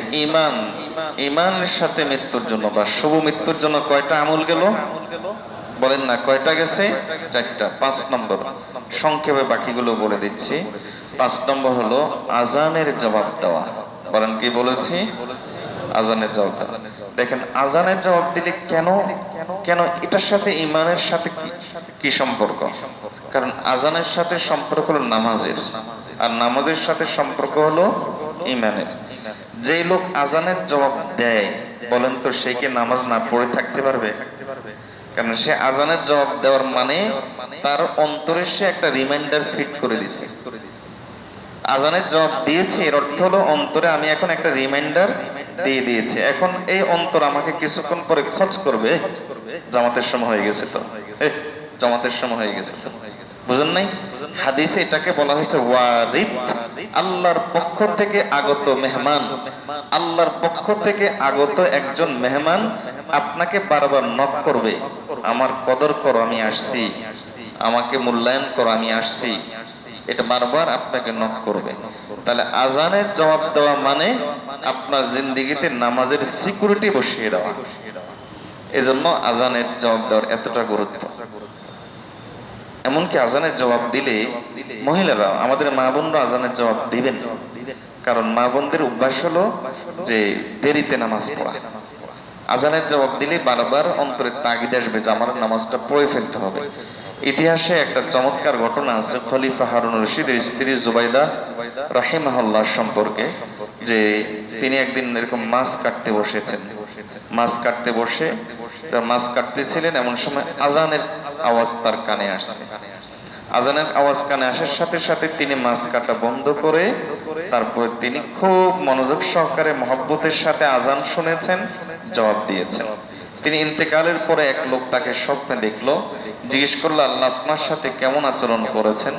ঈমানের সাথে মৃত্যুর জন্য বা শুভ মৃত্যুর জন্য কয়টা আমল গেল? বলেন না, কয়টা গেছে? 4টা। 5 নম্বর সংক্ষেপে বাকিগুলো বলে দিচ্ছি। 5 নম্বর হলো আজানের জবাব দেওয়া। বলেন কি বলেছি? আজানের জবাব দেওয়া। দেখেন আজানের জবাব দিলে কেন এটার সাথে ঈমানের সাথে কি সম্পর্ক? কারণ আজানের সাথে সম্পর্ক হলো নামাজের, আর নামাজের সাথে সম্পর্ক হলো ঈমানের। যেই লোক আজানের জবাব দেয়, বলেন তো সে কি নামাজ না পড়ে থাকতে পারবে? কারণ সে আজানের জবাব দেওয়ার মানে তার অন্তরে সে একটা রিমাইন্ডার ফিট করে দিছে। আজানের জবাব দিয়েছে এর অর্থ হলো অন্তরে আমি এখন একটা রিমাইন্ডার দিয়ে দিয়েছি। এখন এই অন্তর আমাকে কিছুক্ষণ পরে খোঁজ করবে, জামাতের সময় হয়ে গেছে তো, জামাতের সময় হয়ে গেছে তো। বুঝেন নাই? হাদিসে এটাকে বলা হয়েছে ওয়ারিদ, আল্লাহর পক্ষ থেকে আগত মেহমান। আল্লাহর পক্ষ থেকে আগত একজন মেহমান আপনাকে বারবার নক করবে, আমার কদর করো আমি আসছি, আমাকে মূল্যায়ন করো আমি আসছি, এটা বারবার আপনাকে নক করবে। তাহলে আজানের জবাব দেওয়া মানে আপনার জিন্দেগিতে নামাজের সিকিউরিটি বসিয়ে দেওয়া। এজন্য আজানের জবাব দেওয়ার এতটা গুরুত্ব। এমনকি আজানের জবাব দিলে মহিলারা, আমাদের মা বোনরা আজানের জবাব দিবেন, কারণ মা বোনদের অভ্যাস হলো যে দেরিতে নামাজ পড়া। আজানের জবাব দিলে বারবার অন্তরে তাগিদ আসবে যে আমার নামাজটা পড়ে ফেলতে হবে। ইতিহাসে একটা চমৎকার ঘটনা আছে খলিফা হারুন রশিদের স্ত্রী জুবাইদা রাহিমাহুল্লাহ সম্পর্কে, যে তিনি একদিন এরকম মাছ কাটতে বসেছেন। মাছ কাটতে বসে মাছ কাটতেছিলেন, এমন সময় আজানের আওয়াজ তার কানে আসছে। আজানের আওয়াজ কানে আসার সাথে সাথে তিনি মাছ কাটা বন্ধ করে তারপর তিনি খুব মনোযোগ সহকারে মহব্বতের সাথে আজান শুনেছেন, জবাব দিয়েছেন। তিনি ইন্তেকালের পরে এক লোক তাকে স্বপ্নে দেখলো, জিজ্ঞেস করলো আল্লাহ আপনার সাথে কেমন আচরণ করেছেন?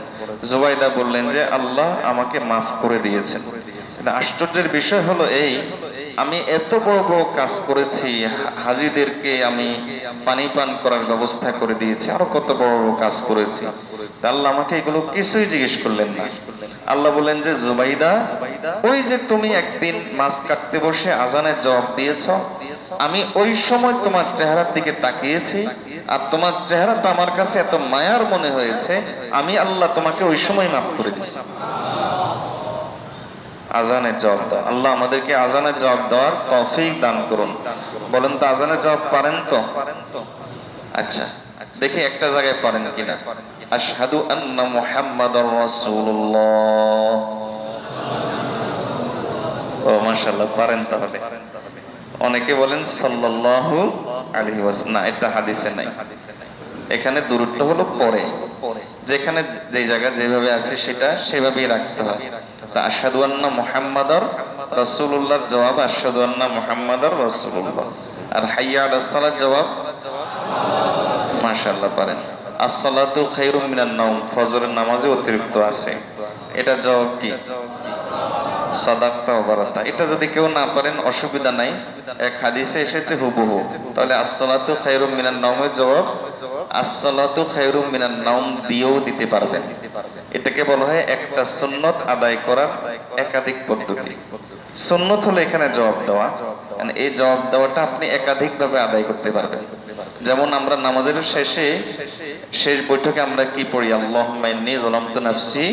জুবাইদা বললেন যে আল্লাহ আমাকে মাফ করে দিয়েছেন। আশ্চর্যের বিষয় হলো এই, আমি এত বড় বড় কাজ করেছি, হাজিদেরকে আমি পানি পান করার ব্যবস্থা করে দিয়েছি, আরো কত বড় বড় কাজ করেছি, আল্লাহ আমাকে এগুলো কিছুই জিজ্ঞেস করলেন না। আল্লাহ বলেন যে জুবাইদা, ওই যে তুমি একদিন মাছ কাটতে বসে আজানের জবাব দিয়েছ, আমি ওই সময় তোমার চেহারার দিকে তাকিয়েছি, আর তোমার চেহারাটা আমার কাছে এত মায়ার মনে হয়েছে, আমি আল্লাহ তোমাকে ওই সময় মাফ করে দিচ্ছি। আজানের জবাব দাও। আল্লাহ আমাদেরকে আজানের জবাব দেওয়ার তৌফিক দান করুন। বলেন তো আজানের জবাব পারেন তো? আচ্ছা, দেখি একটা জায়গায় পারেন কিনা। আশহাদু আন্না মুহাম্মাদার রাসূলুল্লাহ। ও মাশাআল্লাহ, পারেন তাহলে। অনেকে বলেন সাল্লাল্লাহু আলাইহি ওয়াসাল্লাম, না এটা হাদিসে নাই। এখানে দুরূদটা হলো পরে, যেখানে যে জায়গা যেভাবে আছে সেটা সেভাবেই রাখতে হয়। তা আশহাদু আন্না মুহাম্মাদার রাসূলুল্লাহর জবাব আশহাদু আন্না মুহাম্মাদার রাসূলুল্লাহ। আর হাইয়া আলাস সালাত জবাব মাশাআল্লাহ পারেন। আসসালাতু খায়রুম মিনান নাওম, ফজরের নামাজে অতিরিক্ত আছে, এটা জবাব কি? সাদাকতা ওয়া বারাতা। এটা যদি কেউ না পারেন অসুবিধা নাই, এক হাদিসে এসেছে হুবহু। তাহলে আসসালাতু খায়রুম মিনান নাওমের জবাব আসসালাতু খায়রুম মিনান নাওম দিয়েও দিতে পারবেন। এটাকে বলা হয় একটা সুন্নত আদায় করার একাধিক পদ্ধতি। সুন্নত হলো এখানে জবাব দেওয়া, মানে এই জবাব দেওয়াটা আপনি একাধিক ভাবে আদায় করতে পারবেন। যেমন আমরা নামাজের শেষ বৈঠকে আমরা কি পড়ি? আল্লাহুম্মা ইন্নী যালামতু নাফসি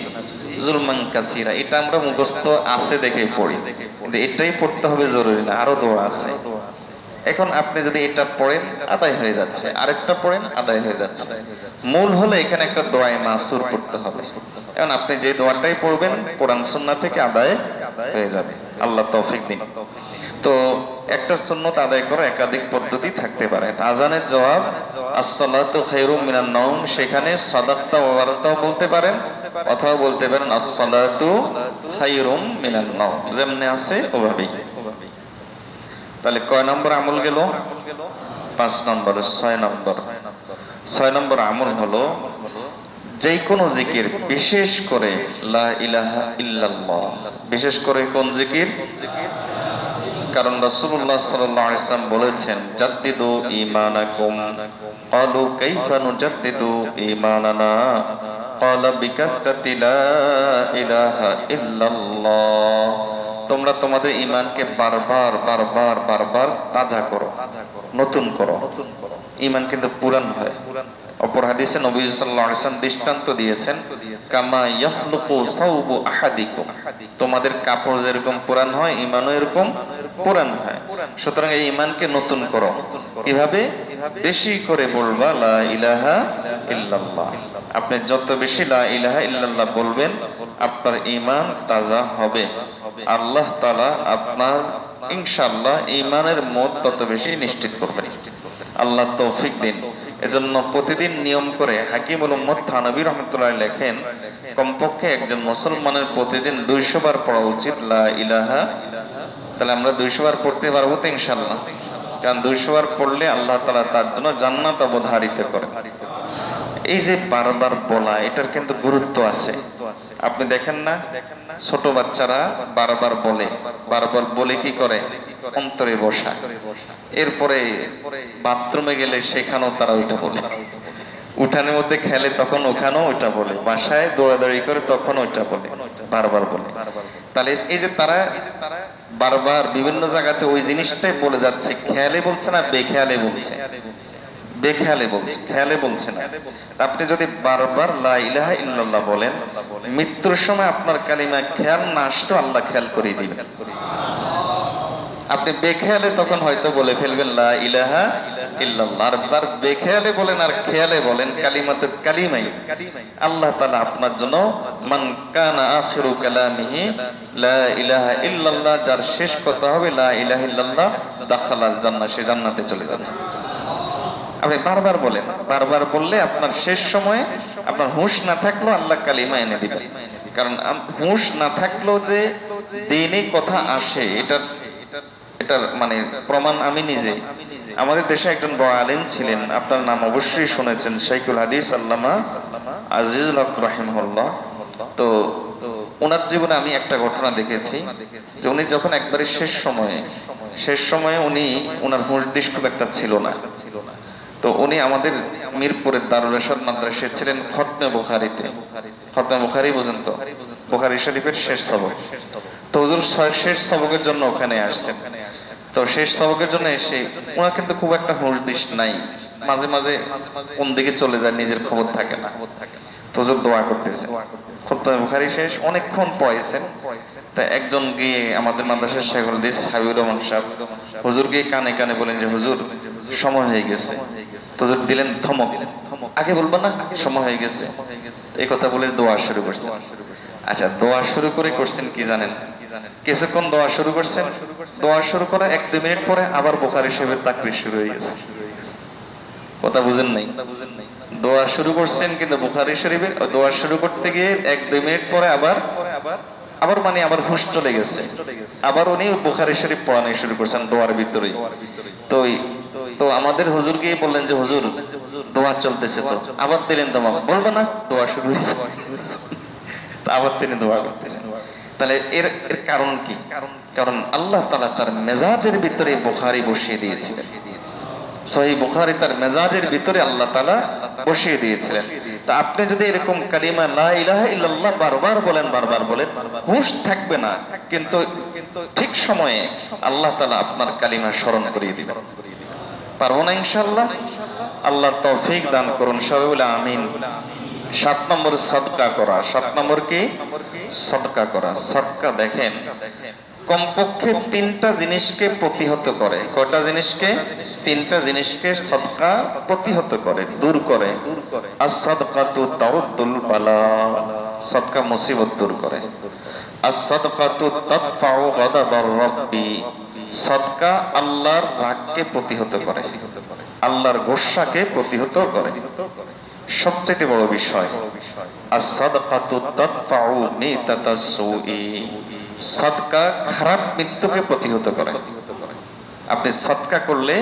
যুলমান কাসীরা। এটা আমরা মুখস্থ আছে দেখে পড়ি, কিন্তু এটাই পড়তে হবে জরুরি না, আরো দোয়া আছে। এখন আপনি যদি এটা পড়েন আদায় হয়ে যাচ্ছে, আরেকটা পড়েন আদায় হয়ে যাচ্ছে। মূল হলো এখানে একটা দোয়া মাসুর পড়তে হবে। এখন আপনি যে দোয়াটাই পড়বেন কোরআন সুন্নাহ থেকে আদায় হয়ে যাবে। আল্লাহ তৌফিক দিন। তো একটা সুন্নত আদায় করা একাধিক পদ্ধতি থাকতে পারে। আজানের জবাব আসসালাতু খায়রুম মিনান নাওম, সেখানে সাদাকতা ওয়া বারাকাতাও বলতে পারেন, অথবা বলতে পারেন আসসালাতু খায়রুম মিনান নাওম, যেমনি আছে ওভাবেই। তাহলে কয় নম্বর আমল গেল? 5 নম্বর। 6 নম্বর আমল হলো যে কোনো জিকির, বিশেষ করে লা ইলাহা ইল্লাল্লাহ। বিশেষ করে কোন জিকির? কারণ রাসূলুল্লাহ সাল্লাল্লাহু আলাইহি ওয়াসাল্লাম বলেছেন জাদ্দিদু ঈমানাকুম। ক্বালু কাইফা নুজাদ্দিদু ঈমানানা? ক্বালা বিকাসরাতি লা ইলাহা ইল্লাল্লাহ। তোমরা তোমাদের ঈমানকে বারবার তাজা করো, নতুন করো। ঈমান কিন্তু পুরান হয়। অপর হাদিসে নবী সাল্লাল্লাহু আলাইহি ওয়াসাল্লাম দৃষ্টান্ত দিয়েছেন, কামা ইয়াখলুকু সাওবু আহাদিকুম। তোমাদের কাপড় যেরকম পুরান হয়, ঈমানও এরকম পুরান হয়। সুতরাং এই ঈমানকে নতুন করো। কিভাবে? বেশি করে বলবা লা ইলাহা ইল্লাল্লাহ। আপনি যত বেশি লা ইলাহা ইল্লাল্লাহ বলবেন, আপনার ঈমান তাজা হবে। আল্লাহ তাআলা আপনার ইনশাআল্লাহ ঈমানের মত তত বেশি নিশ্চিত করবেন। আল্লাহ তৌফিক দিন। এজন্য প্রতিদিন নিয়ম করে হাকিমুল উম্মত থানবী রাহমাতুল্লাহ লেখেন, কমপক্ষে একজন মুসলমানের প্রতিদিন 200 বার পড়া উচিত লা ইলাহা। তাহলে আমরা 200 বার পড়তে পারবো তো ইনশাআল্লাহ? কারণ 200 বার পড়লে আল্লাহ তাআলা তার জন্য জান্নাত অবধারিত করেন। এই যে বারবার বলা, এটার কিন্তু গুরুত্ব আছে। আপনি দেখেন না, ছোট বাচ্চারা বারবার বলে কি করে? অন্তরে বসা। এরপরে বাথরুমে গেলে সেখানেও তারা ওইটা বলে, উঠানের মধ্যে খেলে তখন ওখানেও ওইটা বলে, বাসায় দৌড়াদৌড়ি করে তখন ওইটা বলে, বারবার বলে। তাহলে এই যে তারা বারবার বিভিন্ন জায়গাতে ওই জিনিসটাই বলে যাচ্ছে, খেয়ালে বলছে না বেখেয়ালে বলছে? বেখেয়ালে বলছে, খেয়ালে বলছে না। আপনি যদি বারবার লা ইলাহা ইল্লাল্লাহ বলেন, মৃত্যুর সময় আপনার কালিমা খেয়াল না আসতো আল্লাহ খেয়াল করে দিবেন। আপনি বেখেয়ালে তখন হয়তো বলে ফেলবেন লা ইলাহা ইল্লাল্লাহ। আর বেখেয়ালে বলেন আর খেয়ালে বলেন, কালিমাতুল কালিমাই, আল্লাহ তাআলা আপনার জন্য মান কানা আখিরু কালামিহি লা ইলাহা ইল্লাল্লাহ, যার শেষ কথা হবে লা ইলাহা ইল্লাল্লাহ, দাখালাল জান্নাহ, সে জান্নাতে চলে যাবে। আপনি বারবার বলেন, বারবার বললে আপনার শেষ সময়ে আপনার হুঁশ না থাকলেও আল্লাহ কালিমা এনে দিবেন। কারণ হুঁশ না থাকলেও যে দিনই কথা আসে, এটার মানে প্রমাণ আমি নিজে। আমাদের দেশে একজন বড় আলেম ছিলেন, আপনার নাম অবশ্যই শুনেছেন, শাইখুল হাদিস আল্লামা আজিজুল হক রাহিমাহুল্লাহ। তো ওনার জীবনে আমি একটা ঘটনা দেখেছি যে উনি যখন একবারে শেষ সময়ে উনি ওনার হুঁশ দিশ খুব একটা ছিল না। তো উনি আমাদের মিরপুরের দারুল ইরশাদ মাদ্রাসায় ছিলেন খতমে বুখারীতে। খতমে বুখারী বুঝেন তো, বুখারী শরীফের শেষ সবক। তো হুজুর শেষ সবকের জন্য ওখানে আসছেন। তো শেষ সবকের জন্য এসে ওনার কিন্তু খুব একটা হুঁশ দিস নাই, মাঝে মাঝে কোন দিকে চলে যায় নিজের খবর থাকে না। তো হুজুর দোয়া করতেছেন। খতমে বুখারী শেষ, অনেকক্ষণ পড়াইছেন। তা একজন গিয়ে আমাদের মাদ্রাসার শেখুল হাদিস হাবিবুর রহমান সাহেব হুজুর গিয়ে কানে কানে বলেন যে হুজুর সময় হয়ে গেছে। তো হুজুর দিলেন ধমক, আগে বলবো না সময় হয়ে গেছে। এই কথা বলে দোয়া শুরু করছেন। আচ্ছা, দোয়া শুরু করে করছেন কি জানেন? কিছুক্ষণ দোয়া শুরু করছেন, দোয়া শুরু করে 1-2 মিনিট পরে আবার বুখারী শরীফের তাকরীর শুরু হয়ে গেছে। কথা বুঝেন নাই? দোয়া শুরু করছেন কিন্তু বুখারী শরীফের দোয়া শুরু করতে গিয়ে 1-2 মিনিট পরে আবার মানে আবার হুঁশ চলে গেছে। আবার উনি বুখারী শরীফ পড়ানো শুরু করছেন দোয়ার ভিতরেই। তো আমাদের হুজুর গিয়ে বললেন যে হুজুর দোয়া চলতেছে, তো আবার দিলেন দোয়া, বলবো না দোয়া শুরু হয়েছে। আবার তিনি দোয়া করতেছেন। তাহলে এর কারণ কি? কারণ আল্লাহ তাআলা তার মেজাজের ভিতরে বুখারী বসিয়ে দিয়েছিলেন। সহিহ বুখারী তার মেজাজের ভিতরে আল্লাহ তাআলা বসিয়ে দিয়েছিলেন। তা আপনি যদি এরকম কালিমা লা ইলাহা ইল্লাল্লাহ বারবার বলেন, হুঁশ থাকবে না, কিন্তু ঠিক সময়ে আল্লাহ তাআলা আপনার কালিমা স্মরণ করিয়ে দিবেন। পারবো না ইনশাআল্লাহ? আল্লাহ তৌফিক দান করুন, সবাই বলে আমিন। 7 নম্বর সদকা করা। 7 নম্বর কি? সদকা করা। সদকা দেখেন কমপক্ষে 3টা জিনিসকে প্রতিহত করে। কয়টা জিনিসকে? 3টা জিনিসকে সদকা প্রতিহত করে, দূর করে। আস-সাদকাতু তাউদ্দুল বালা, সদকা মুসিবত দূর করে। আস-সাদকাতু তাদফাউ গাদাবার রাব্বি, সদকা আল্লাহর রাগকে প্রতিহত করে, আল্লাহর গোসাকে প্রতিহত করে। সবচেয়ে বড় বিষয় আস-সাদকাতু তাদফাউ মিতাতাস সুই, সদকা খারাপ মৃত্যুকে প্রতিহত করে। আপনি সদকা করলে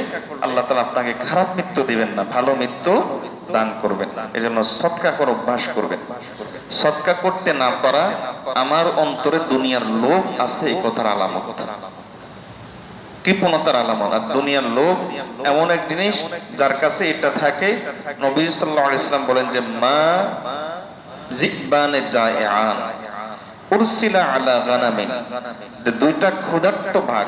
আল্লাহ তাআলা আপনাকে খারাপ মৃত্যু দিবেন না, ভালো মৃত্যু দান করবেন। এজন্য সদকা করে অভ্যাস করবেন। সদকা করতে না পারা আমার অন্তরে দুনিয়ার লোভ আছে এই কথার আলামত, কৃপণতার আলামত। আর দুনিয়ার লোভ এমন এক জিনিস যার কাছে এটা থাকে, নবী সাল্লাল্লাহু আলাইহি ওয়াসাল্লাম বলেন যে মা জিবানে জায়আন উরসিলা আলা গানামিন, দুইটা ক্ষুধার্ত ভাগ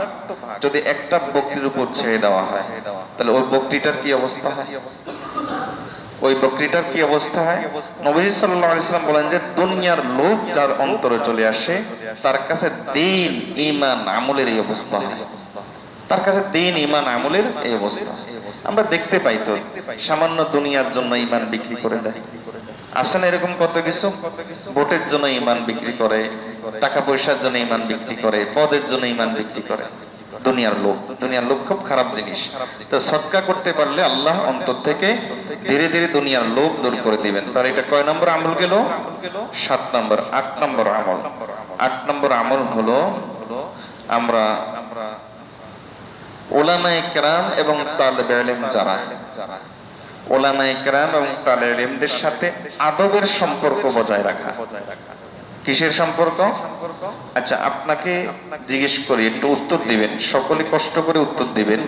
যদি একটা বকরির উপর ছেড়ে দেওয়া হয় তাহলে ওই বকরিটার কি অবস্থা হয়? ওই বকরিটার কি অবস্থা হয়? নবী সাল্লাল্লাহু আলাইহি ওয়াসাল্লাম বলেন যে দুনিয়ার লোভ যার অন্তরে চলে আসে তার কাছে দ্বীন ঈমান আমলের এই অবস্থা হয়। তার কাছে দ্বীন ঈমান আমলের এই অবস্থা। আমরা দেখতে পাই তো সামান্য দুনিয়ার জন্য ঈমান বিক্রি করে দেয়। আসেন এরকম কত কিছু, ভোটের জন্য ঈমান বিক্রি করে, টাকা পয়সার জন্য ঈমান বিক্রি করে, পদের জন্য ঈমান বিক্রি করে। দুনিয়ার লোভ খুব খারাপ জিনিস। তো সদকা করতে পারলে আল্লাহ অন্তর থেকে ধীরে ধীরে দুনিয়ার লোভ দূর করে দিবেন। তার এটা কয় নম্বর আমল গেল? 7 নম্বর। 8 নম্বর আমল। 8 নম্বর আমল হলো আমরা উলামায়ে কেরাম এবং তালেবে ইলম যারা, উলামায়ে কেরাম এবং তালেবে ইলমদের সাথে আদবের সম্পর্ক বজায় রাখা। কিসের সম্পর্ক? আচ্ছা, আপনাকে জিজ্ঞেস করি, একটু উত্তর দিবেন, সকলে কষ্ট করে উত্তর দিবেন।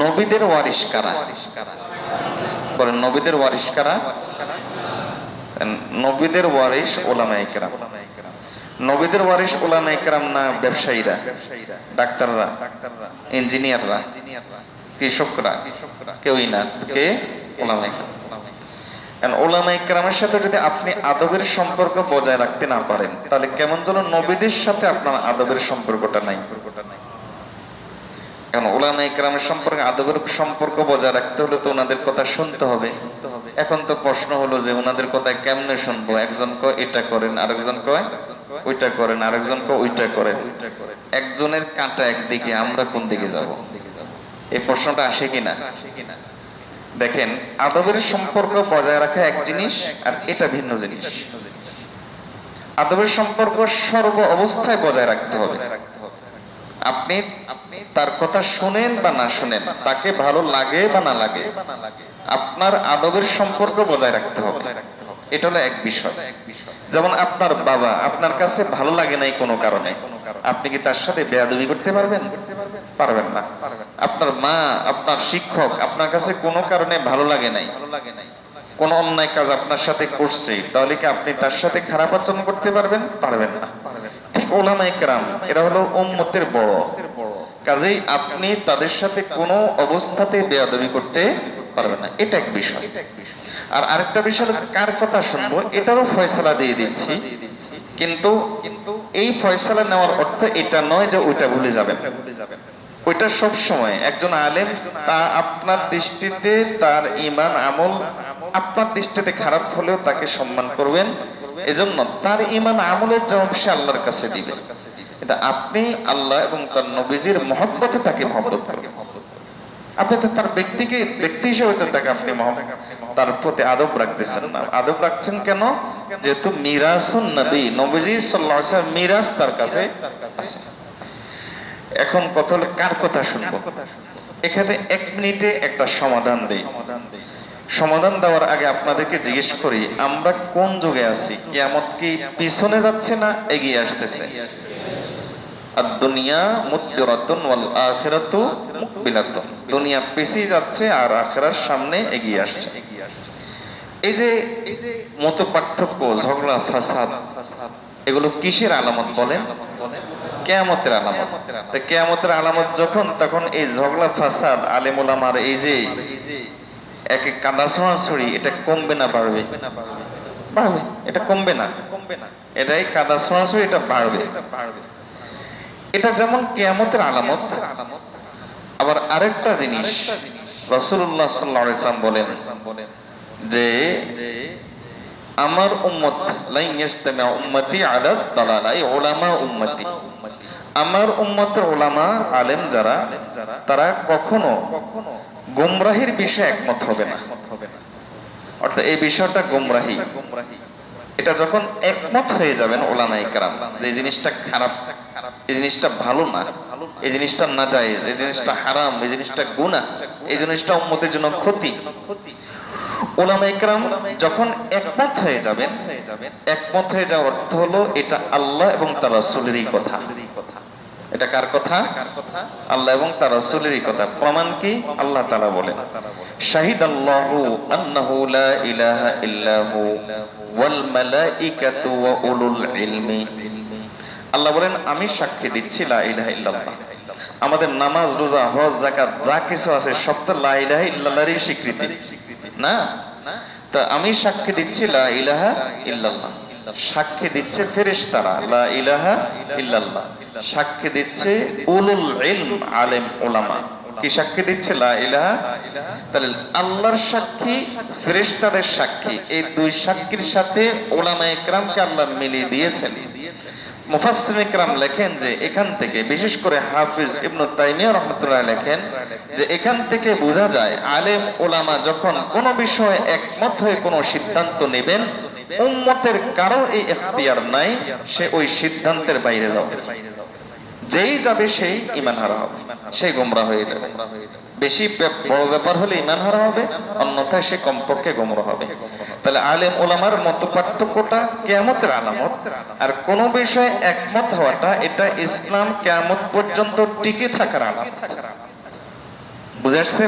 নবীদের ওয়ারিস কারা? বলেন, নবীদের ওয়ারিস কারা? নবীদের ওয়ারিস উলামায়ে কেরাম। নবীদের ওয়ারিস উলামায়ে কেরাম না ব্যবসায়ীরা, ডাক্তাররা, ইঞ্জিনিয়াররা, কৃষকরা? কেউই না। কে? উলামায়ে কেরাম। উলামায়ে কেরামের সাথে যদি আপনি আদবের সম্পর্ক বজায় রাখতে না পারেন তাহলে কেমন যেন নবীদের সাথে আপনার আদবের সম্পর্কটা নাই। কারণ উলামায়ে কেরামের সম্পর্কে আদবের সম্পর্ক বজায় রাখতে হলে তো ওনাদের কথা শুনতে হবে। এখন তো প্রশ্ন হলো যে ওনাদের কথা কেমনে শুনবো? একজন কয় এটা করেন, আরেকজন কয় ওইটা করেন, আরেকজন কয় ওইটা করেন। একজনের কাঁটা একদিকে, আমরা কোন দিকে যাব? এই প্রশ্নটা আসে কিনা? দেখেন, আদবের সম্পর্ক বজায় রাখা এক জিনিস আর এটা ভিন্ন জিনিস। আদবের সম্পর্ক সর্ব অবস্থায় বজায় রাখতে হবে। আপনি তার কথা শুনেন বা না শুনেন, তাকে ভালো লাগে বা না লাগে, আপনার আদবের সম্পর্ক বজায় রাখতে হবে। এটা হলো এক বিষয়। যেমন আপনার বাবা আপনার কাছে ভালো লাগে নাই কোনো কারণে, আপনি কি তার সাথে বেয়াদবি করতে পারবেন? পারবেন না। আপনার মা, আপনার শিক্ষক আপনার কাছে কোনো কারণে ভালো লাগে নাই, কোন অন্যায় কাজ আপনার সাথে করছে, তাহলে কি আপনি তার সাথে খারাপ আচরণ করতে পারবেন? পারবেন না। ঠিক ওলামায়ে কেরাম এরা হলো উম্মতের বড়, কাজেই আপনি তাদের সাথে কোনো অবস্থাতে বেয়াদবি করতে পারবেন না। এটা এক বিষয়। আর আরেকটা বিষয় হলো কার কথা শুনবো, এটারও ফয়সালা দিয়ে দিচ্ছি, কিন্তু এই ফয়সালা নেওয়ার অর্থ এটা নয় যে ওইটা ভুলে যাবেন। ওইটা সব সময় একজন আলেম তা আপনার দৃষ্টিতে তার ঈমান আমল আপনার দৃষ্টিতে খারাপ হলেও তাকে সম্মান করবেন, এজন্য তার ঈমান আমলের জবাব সে আল্লাহর কাছে দিবেন। এটা আপনি আল্লাহ এবং তার নবীজির মহব্বতে তাকে মহব্বত করবেন। আপনি তো তার ব্যক্তি হিসেবে তো তাকে আপনি তার প্রতি আদব রাখতেছেন না। আদব রাখছেন কেন? যেহেতু মিরাসুন নবী, নবীজি সাল্লাল্লাহু আলাইহি ওয়াসাল্লাম মিরাস তার কাছে আছে। এখন কথা হলো কার কথা শুনবো। এখানে 1 মিনিটে একটা সমাধান দেই। সমাধান দেওয়ার আগে আপনাদেরকে জিজ্ঞেস করি, আমরা কোন যুগে আছি? কিয়ামত কি পিছনে যাচ্ছে না এগিয়ে আসতেছে? দুনিয়া মুদবিরাতুন ওয়াল আখিরাতু মুকবিলাতুন। দুনিয়া পিছিয়ে যাচ্ছে আর আখিরাত সামনে এগিয়ে আসছে। এই যে মত পার্থক্য, ঝগড়া, ফাসাদ, এগুলো কিসের আলামত বলেন? কিয়ামতের আলামত। তো কিয়ামতের আলামত যখন, তখন এই ঝগড়া, ফাসাদ, আলেম ওলামার এই যে এক কাদা ছড়াছড়ি, এটা কমবে না বাড়বে? বাড়বে। এটা কমবে না, এটাই কাদা ছড়াছড়ি, এটা বাড়বে। এটা যেমন কিয়ামতের আলামত, আবার আরেকটা জিনিস রাসূলুল্লাহ সাল্লাল্লাহু আলাইহি ওয়াসাল্লাম বলেন যে আমার উম্মত লা ইয়াজতামিউ উম্মতি আলা দালালাই উলামা উম্মতি, আমার উম্মতের উলামা আলেম যারা, তারা কখনো গোমরাহির বিষয়ে একমত হবে না। অর্থাৎ এই বিষয়টা গোমরাহি, এটা যখন একমত হয়ে যাবেন ওলামায়ে কেরাম যে এই জিনিসটা খারাপ, এই জিনিসটা ভালো না, এই জিনিসটা নাজায়েজ, এই জিনিসটা হারাম, এই জিনিসটা গুনাহ, এই জিনিসটা উম্মতের জন্য ক্ষতি, ওলামায়ে কেরাম যখন একমত হয়ে যাবেন, একমত হয়ে যাওয়ার অর্থ হলো এটা আল্লাহ এবং তার রাসূলেরই কথা। এটা কার কথা? আল্লাহ এবং তার রাসূলেরই কথা। প্রমাণ কি? আল্লাহ তাআলা বলেন, শাহিদাল্লাহু আন্নাহু লা ইলাহা ইল্লাহু ওয়াল মালাইকাতু ওয়া উলুল ইলমি। আল্লাহ বলেন, আমি সাক্ষী দিচ্ছি লা ইলাহা ইল্লাল্লাহ। আমাদের নামাজ, রোজা, হজ, যাকাত যা কিছু আছে সব তো লা ইলাহা ইল্লাল্লাহরই স্বীকৃতি না? তা আমি সাক্ষী দিচ্ছি লা ইলাহা ইল্লাল্লাহ। সাক্ষী দিচ্ছে ফেরেশতারা লা ইলাহা ইল্লাল্লাহ, সাক্ষী দিচ্ছে উলুল ইলম, আলেম ওলামা। কি সাক্ষী দিচ্ছে? লা ইলাহা। তাহলে আল্লাহর সাক্ষী, ফেরেশতাদের সাক্ষী, এই দুই সাক্ষীর সাথে ওলামায়ে কেরামকে আল্লাহ মিলিয়ে দিয়েছেন। মুফাসসিরিন কেরাম লেখেন যে এখান থেকে, বিশেষ করে হাফিজ ইবনে তাইমিয়া রাহমাতুল্লাহ লেখেন যে এখান থেকে বোঝা যায় আলেম ওলামা যখন কোনো বিষয়ে একমত হয়ে কোনো সিদ্ধান্ত নেবেন, উম্মতের কারো এই ইখতিয়ার নাই সে ওই সিদ্ধান্তের বাইরে যাবে। যেই যাবে সেই ঈমান হারা হবে, সেই গোমরাহ হয়ে যাবে। বেশি বড় ব্যাপার হলে ঈমান হারা হবে, অন্যথায় সে কমপক্ষে গোমরাহ হবে। তাহলে আলেম ওলামার মত পার্থক্যটা কিয়ামতের আলামত, আর কোন বিষয়ে একমত হওয়াটা এটা ইসলাম কিয়ামত পর্যন্ত টিকে থাকার আলামত। বুঝে আসছে?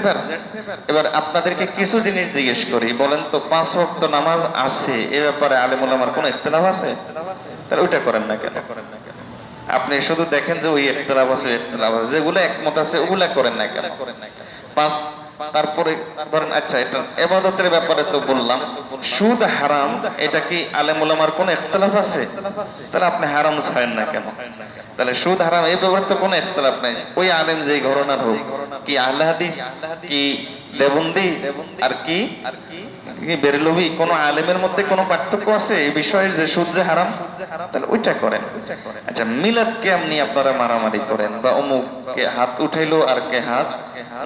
এবার আপনাদেরকে কিছু জিনিস জিজ্ঞেস করি, বলেন তো 5 ওয়াক্ত নামাজ আছে, এ ব্যাপারে আলেম ওলামার কোনো ইখতিলাফ আছে? তাহলে ওইটা করেন না কেন? আপনি শুধু দেখেন যে ওই ইখতিলাফ আছে, ইখতিলাফ আছে, যেগুলো একমত আছে ওগুলা করেন না কেন? তারপরে ধরেন, আচ্ছা এটা ইবাদতের ব্যাপারে তো বললাম, সুদ হারাম, এটা কি আলেম ওলামার কোনো ইখতিলাফ আছে? তাহলে আপনি হারাম ছাড়েন না কেন? তাহলে সুদ হারাম এই ব্যাপারে তো কোনো ইখতিলাফ নাই। ওই আলেম যেই ঘরানার হোক, কি আহলে হাদিস, কি দেবন্দি, আর কি বেরলভি, কোন আলেমের মধ্যে কোনো পার্থক্য আছে এই বিষয়ে যে সুদ যে হারাম? তাহলে ওইটা করেন। আচ্ছা, মিলাদ কেমনি আপনারা মারামারি করেন, বা অমুক কে হাত উঠাইলো আর কে হাত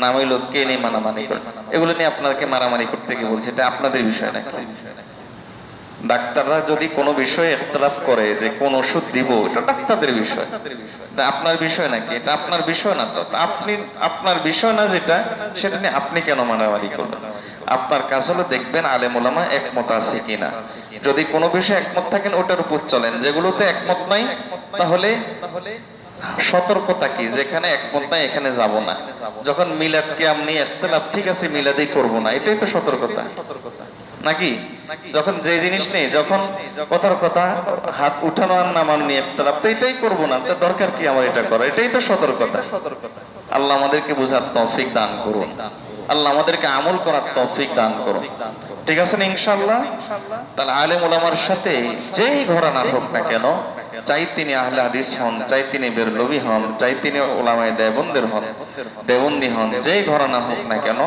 নামাইলো, কে নিয়ে মারামারি করেন, এগুলো নিয়ে আপনাকে মারামারি করতে কি বলছে? এটা আপনাদের বিষয় নাকি? ডাক্তাররা যদি কোনো বিষয়ে ইখতিলাফ করে যে কোন ওষুধ দিব, এটা ডাক্তারদের বিষয়, আপনার বিষয় নাকি? এটা আপনার বিষয় না। তো আপনি, আপনার বিষয় না যেটা, সেটা নিয়ে আপনি কেন মারামারি করবেন? আপনার কাজ হলো দেখবেন আলেম ওলামা একমত আছে কিনা। যদি কোনো বিষয়ে একমত থাকেন ওটার উপর চলেন, যেগুলোতে একমত নাই তাহলে সতর্কতা কি, যেখানে একমত নাই এখানে যাব না। যখন মিলাদকে আপনি ইখতিলাফ, ঠিক আছে মিলাদেই করব না, এটাই তো সতর্কতা নাকি? যখন যে জিনিস নেই, যখন কথার কথা হাত উঠানো আর নামানো নিয়ে ইখতিলাফ, তো এটাই করব না, তো দরকার কি আমার এটা করা, এটাই তো সতর্কতা। আল্লাহ আমাদেরকে বোঝার তৌফিক দান করুন, আল্লাহ আমাদেরকে আমল করার তৌফিক দান করুন। ঠিক আছে না ইনশাআল্লাহ? তাহলে আলেম ওলামার সাথে যেই ঘরানার হোক না কেন, চাই তিনি আহলে হাদিস হন, চাই তিনি বেরলভী হন, চাই তিনি ওলামায়ে দেওবন্দের হন, দেওবন্দি হন, যেই ঘরানা হোক না কেন,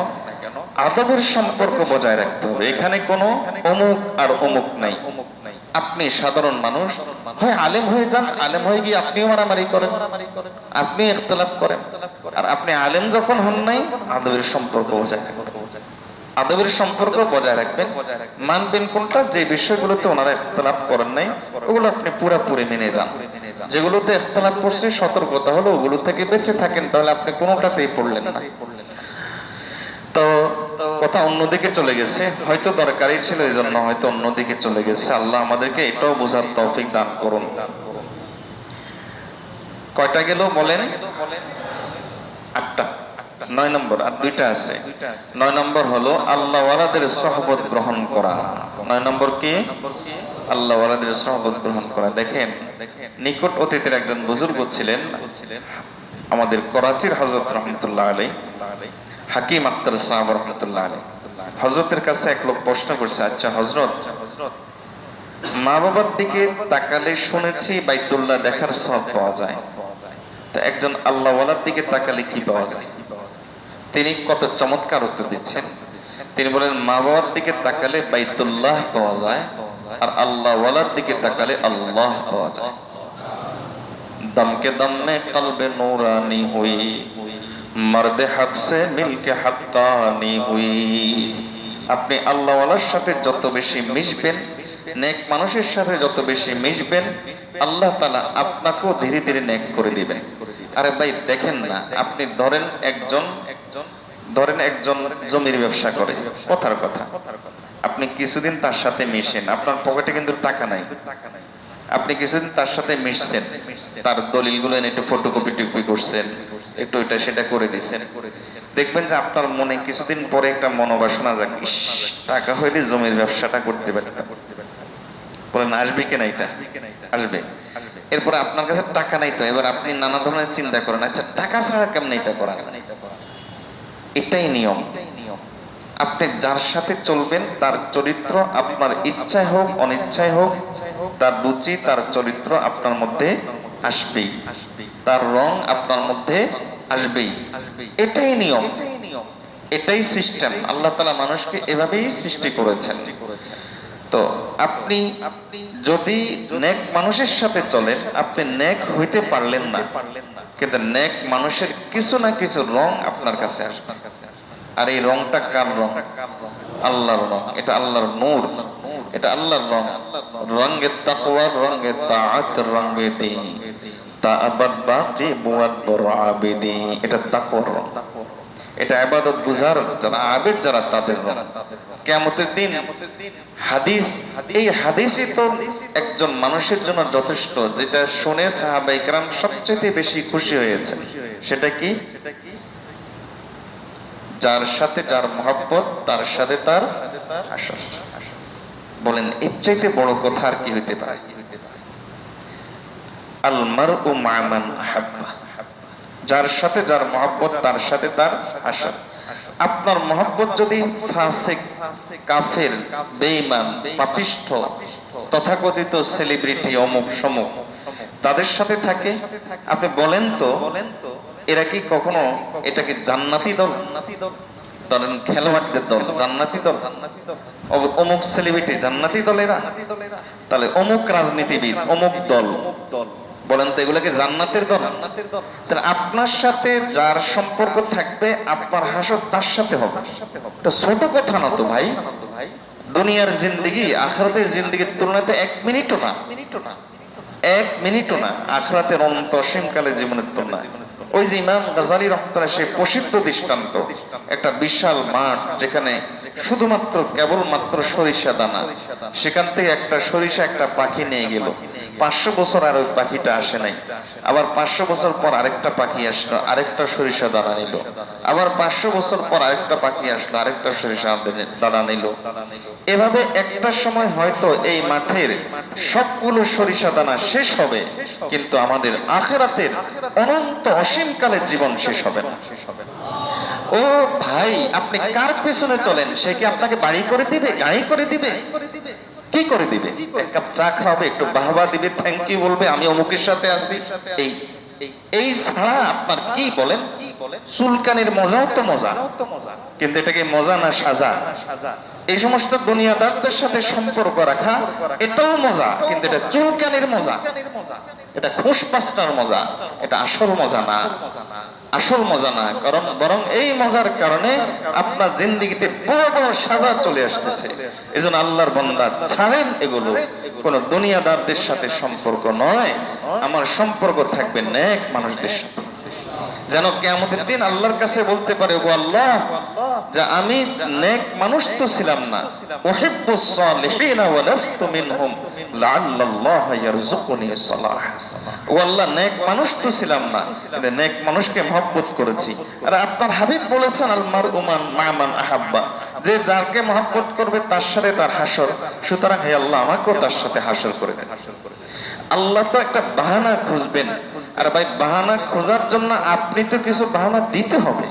আদবের সম্পর্ক বজায় রাখতে হবে। এখানে কোনো অমুক আর অমুক নাই। আপনি সাধারণ মানুষ, হয় আলেম হয়ে যান, আলেম হয়ে গিয়ে আপনিও মারামারি করেন, আপনি ইখতিলাফ করেন। আর আপনি আলেম যখন হন নাই, আদবের সম্পর্ক বজায় রাখবেন, আদবের সম্পর্ক বজায় রাখবেন। মানবেন কোনটা? যে বিষয়গুলোতে ওনারা ইখতিলাফ করেন নাই ওগুলো আপনি পুরোপুরি মেনে যান। যেগুলোতে ইখতিলাফ করছে সতর্কতা হলো ওগুলো থেকে বেঁচে থাকেন, তাহলে আপনি কোনোটাতেই পড়লেন না। তো কথা অন্যদিকে চলে গেছে, হয়তো দরকারই ছিল এই জন্য হয়তো অন্যদিকে চলে গেছে। আল্লাহ আমাদেরকে এটাও বোঝার তৌফিক দান করুন। কয়টা গেল বলেন? 8টা। 9 নম্বর, আর 2টা আছে। 9 নম্বর হলো আল্লাহ ওয়ালাদের সহবত গ্রহণ করা। 9 নম্বর কি? আল্লাহ ওয়ালাদের সহবত গ্রহণ করা। দেখেন, নিকট অতীতের একজন বুজুর্গ ছিলেন আমাদের করাচির হযরত রাহমাতুল্লাহ আলাইহি, হাকিম আখতার সাহেব রহমতুল্লাহ আলাইহি। হযরতের কাছে এক লোক প্রশ্ন করছে, আচ্ছা হযরত, মা বাবার দিকে তাকালে শুনেছি বাইতুল্লাহ দেখার সওয়াব পাওয়া যায়, তা একজন আল্লাহ ওয়ালার দিকে তাকালে কি পাওয়া যায়? তিনি কত চমৎকার উত্তর দিচ্ছেন। তিনি বলেন, মা বাবার দিকে তাকালে বাইতুল্লাহ পাওয়া যায়, আর আল্লাহ ওয়ালার দিকে তাকালে আল্লাহ পাওয়া যায়। দমকে দম মে কলবে নূরানি হুই, মর্দে হক সে মিলকে হক্কানি হুই। আপনি আল্লাহ ওয়ালার সাথে যত বেশি মিশবেন, নেক মানুষের সাথে যত বেশি মিশবেন, আল্লাহ তাআলা আপনাকেও ধীরে ধীরে নেক করে দিবেন। আরে ভাই দেখেন না, আপনি ধরেন একজন জমির ব্যবসা করে, কথার কথা, আপনি কিছুদিন তার সাথে মিশেন, আপনার পকেটে কিন্তু টাকা নাই, আপনি কিছুদিন তার সাথে মিশছেন, তার দলিলগুলো এনে একটু ফটোকপি টুপি করছেন, একটু এটা সেটা করে দিচ্ছেন, দেখবেন যে আপনার মনে কিছুদিন পরে একটা মনোবাসনা যাক, ইস টাকা হইলে জমির ব্যবসাটা করতে পারতাম। বলেন আসবে কিনা? এটা আসবে। এরপরে আপনার কাছে টাকা নাই, তো এবার আপনি নানা ধরনের চিন্তা করেন, আচ্ছা টাকা ছাড়া কেমনে এটা করা যায়? এটাই নিয়ম। আপনি যার সাথে চলবেন তার চরিত্র আপনার ইচ্ছায় হোক অনিচ্ছায় হোক, তার রুচি তার চরিত্র আপনার মধ্যে আসবেই, তার রং আপনার মধ্যে আসবেই। এটাই নিয়ম, এটাই সিস্টেম। আল্লাহ তাআলা মানুষকে এভাবেই সৃষ্টি করেছেন। তো আপনি যদি নেক মানুষের সাথে চলেন, আপনি নেক হইতে পারলেন না, কিন্তু নেক মানুষের কিছু না কিছু রং আপনার কাছে আসবে। আর এই রংটা কার রং? আল্লাহর রং। এটা আল্লাহর নূর, এটা আল্লাহর রং। রঙে তাকওয়া, রঙে তাআত, রঙে দ্বীন, তাআবাদ বাকি বুয়াদ বরআবিদি। এটা তাকওয়ার রং, এটা ইবাদত গুজার যারা আবেদ যারা তাদের রং। কিয়ামতের দিন হাদিস, এই হাদিসই তো একজন মানুষের জন্য যথেষ্ট, যেটা শুনে সাহাবায়ে কেরাম সবচেয়ে বেশি খুশি হয়েছে। সেটা কি? যার সাথে যার মহব্বত তার সাথে তার হাসর। বলেন এর চাইতে বড় কথা আর কি হইতে পারে? আল মারউ মা মান আহাব্বা, যার সাথে যার মহব্বত তার সাথে তার হাসর। আপনার মহব্বত যদি ফাসিক, কাফের, বেঈমান, পাপিষ্ঠ, তথাকথিত সেলিব্রিটি অমুক সমুক তাদের সাথে থাকে, আপনি বলেন তো এরা কি কখনো এটাকে জান্নাতি দল? ধরেন খেলোয়াড়দের দল জান্নাতি দল, অমুক সেলিব্রিটি জান্নাতি দলেরা, তাহলে অমুক রাজনীতিবিদ অমুক দল, বলেন তো এগুলোকে জান্নাতের দল? তাহলে আপনার সাথে যার সম্পর্ক থাকবে আপনার হাসর তার সাথে হবে। এটা ছোট কথা না তো ভাই। দুনিয়ার জিন্দেগি আখিরাতের জিন্দেগির তুলনায় 1 মিনিটও না, 1 মিনিটও না। আখিরাতের অনন্ত অসীমকালে জীবনের তুলনায়। ওই যে ইমাম গাজ্জালী রাহমাতুল্লাহ সেই প্রসিদ্ধ দৃষ্টান্ত, একটা বিশাল মাঠ যেখানে শুধুমাত্র কেবলমাত্র সরিষা দানা। সেখান থেকে একটা সরিষা একটা পাখি নিয়ে গেল। 500 বছর আর ওই পাখিটা আসে নাই। আবার 500 বছর পর আরেকটা পাখি আসলো, আরেকটা সরিষা দানা নিল। আবার 500 বছর পর আরেকটা পাখি আসলো, আরেকটা সরিষা দানা নিল। এভাবে একটা সময় হয়তো এই মাঠের সবগুলো সরিষা দানা শেষ হবে, কিন্তু আমাদের আখিরাতের অনন্ত অসীমকালের জীবন শেষ হবে না। ও ভাই, আপনি কার পেছনে চলেন? সে কি আপনাকে বাড়ি করে দিবে, গাড়ি করে দিবে, কি করে দিবে? এক কাপ চা খাওয়াবে, একটু বাহবা দিবে, থ্যাংক ইউ বলবে, আমি অমুকের সাথে আছি। এই ছাড়া আপনার কি বলেন? চুলকানির মজাও তো মজা, কিন্তু এটাকে মজা না সাজা? এই সমস্ত দুনিয়াদারদের সাথে সম্পর্ক রাখা এটাও মজা, কিন্তু এটা চুলকানির মজা, এটা খুশপাসটার মজা, এটা আসল মজা না। আসল মজা না, কারণ বরং এই মজার কারণে আপনার জিন্দেগিতে বড় বড় সাজা চলে আসতেছে। এজন্য আল্লাহর বান্দা ছাড়েন এগুলো, কোন দুনিয়াদারদের সাথে সম্পর্ক নয়। আমার সম্পর্ক থাকবে নেক মানুষদের সাথে, যেন কিয়ামতের দিন আল্লাহর কাছে বলতে পারে, ও আল্লাহ, যে আমি নেক মানুষ তো ছিলাম না, উহিব্বুস সালিহিনা ওয়া লাস্তু মিনহুম লাআল্লাল্লাহ ইয়ারযুকুনি সালাহ। ও আল্লাহ, নেক মানুষ তো ছিলাম না, কিন্তু নেক মানুষকে মহব্বত করেছি। আর আপনার হাবিব বলেছেন, আল মারউ মা মান আহাব্বা, যে যাকে মহব্বত করবে তার সাথে তার হাসর। সুতরাং হে আল্লাহ, আমাকেও তার সাথে হাসর করে দেন। আল্লাহ তো একটা বাহানা খুঁজবেন, আর ভাই বাহানা খোঁজার জন্য আপনি তো কিছু বাহানা দিতে হবে।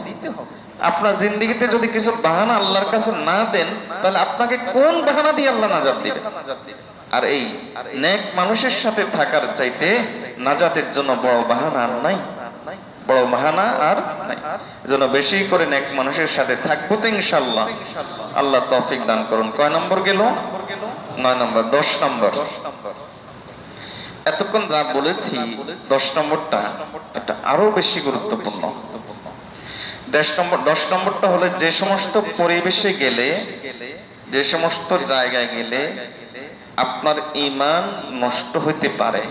আপনার জিন্দেগিতে যদি কিছু বাহানা আল্লাহর কাছে না দেন, তাহলে আপনাকে কোন বাহানা দিয়ে আল্লাহ নাজাত দিবেন? আর এই নেক মানুষের সাথে থাকার চাইতে নাজাতের জন্য বড় বাহানা আর নাই, বড় বাহানা আর নাই। এজন্য বেশি করে নেক মানুষের সাথে থাকবো তো ইনশাআল্লাহ। আল্লাহ তৌফিক দান করুন। কয় নম্বর গেল? 9 নম্বর। 10 নম্বর। এতক্ষণ যা বলেছি 10 নম্বরটা এটা আরো বেশি গুরুত্বপূর্ণ। 10 নম্বরটা হলো, যে সমস্ত পরিবেশে গেলে, যে সমস্ত জায়গায় গেলে আপনার ঈমান নষ্ট হইতে পারে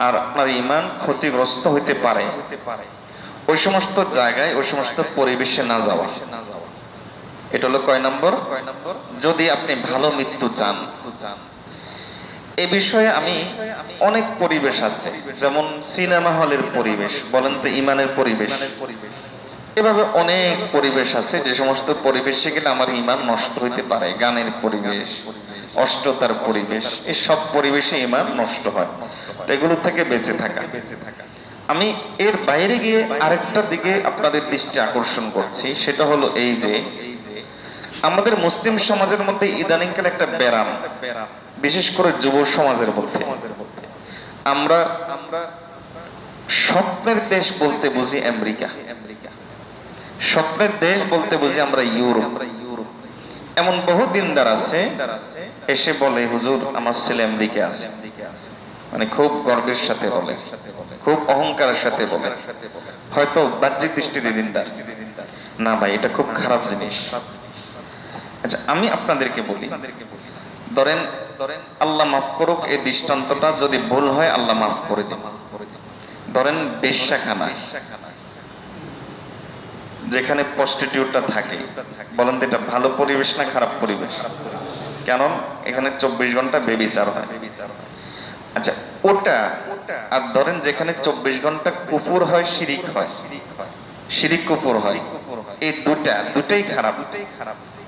আর আপনার ঈমান ক্ষতিগ্রস্ত হইতে পারে, ওই সমস্ত জায়গায়, ওই সমস্ত পরিবেশে না যাওয়া। এটা হলো কয় নম্বর? যদি আপনি ভালো মৃত্যু চান। এ বিষয়ে আমি অনেক পরিবেশ আছে, যেমন সিনেমা হলের পরিবেশ, বলেন তো ঈমানের পরিবেশ। এভাবে অনেক পরিবেশ আছে, যে সমস্ত পরিবেশে গেলে আমার ঈমান নষ্ট হইতে পারে। গানের পরিবেশ, অশ্লীলতার পরিবেশ, এই সব পরিবেশে ঈমান নষ্ট হয়। এগুলো থেকে বেঁচে থাকা। আমি এর বাইরে গিয়ে আরেকটা দিকে আপনাদের দৃষ্টি আকর্ষণ করছি, সেটা হলো এই যে আমাদের মুসলিম সমাজের মধ্যে ইদানিংকাল একটা ব্যারাম, বিশেষ করে যুব সমাজের মধ্যে। আমরা স্বপ্নের দেশ বলতে বুঝি আমেরিকা, স্বপ্নের দেশ বলতে বুঝি আমরা ইউরোপ। এমন বহু দিনদার আছে এসে বলে, হুজুর আমার ছেলে আমেরিকা আছে, মানে খুব গর্বের সাথে বলে, খুব অহংকারের সাথে বলে, হয়তো বাহ্যিক দৃষ্টিতে দিনদার না। ভাই, এটা খুব খারাপ জিনিস। আচ্ছা, আমি আপনাদেরকে বলি, ধরেন আল্লাহ মাফ করুক, এই দৃষ্টান্তটা যদি ভুল হয় আল্লাহ মাফ করে দিন। ধরেন বেশ্যাখানা, যেখানে প্রস্টিটিউটটা থাকে, বলেন তো এটা ভালো পরিবেশ না খারাপ পরিবেশ? কারণ এখানে 24 ঘন্টা বেবিচার হয়। আচ্ছা, ওটা আর ধরেন যেখানে 24 ঘন্টা কুফর হয়, শিরিক হয়, শিরিক কুফর হয়, এই দুটাই খারাপ।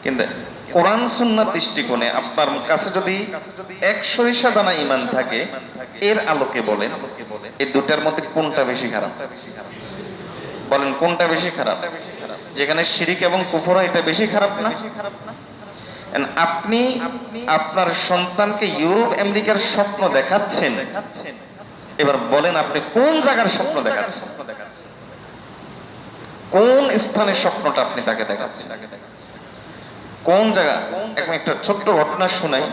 কিন্তু কোরআন সুন্নাহর দৃষ্টিকোণে আপনার কাছে যদি এক সরিষা দানা ঈমান থাকে, এর আলোকে বলেন এই দুটার মধ্যে কোনটা বেশি খারাপ? বলেন কোনটা বেশি খারাপ? যেখানে শিরিক এবং কুফর হয়, এটা বেশি খারাপ না? আপনি আপনার সন্তানকে ইউরোপ আমেরিকার স্বপ্ন দেখাচ্ছেন, এবার বলেন আপনি কোন জায়গার স্বপ্ন দেখাচ্ছেন? কোন স্থানের স্বপ্নটা আপনি তাকে দেখাচ্ছেন? কোন জায়গা? এখন একটা ছোট্ট ঘটনা শোনাই,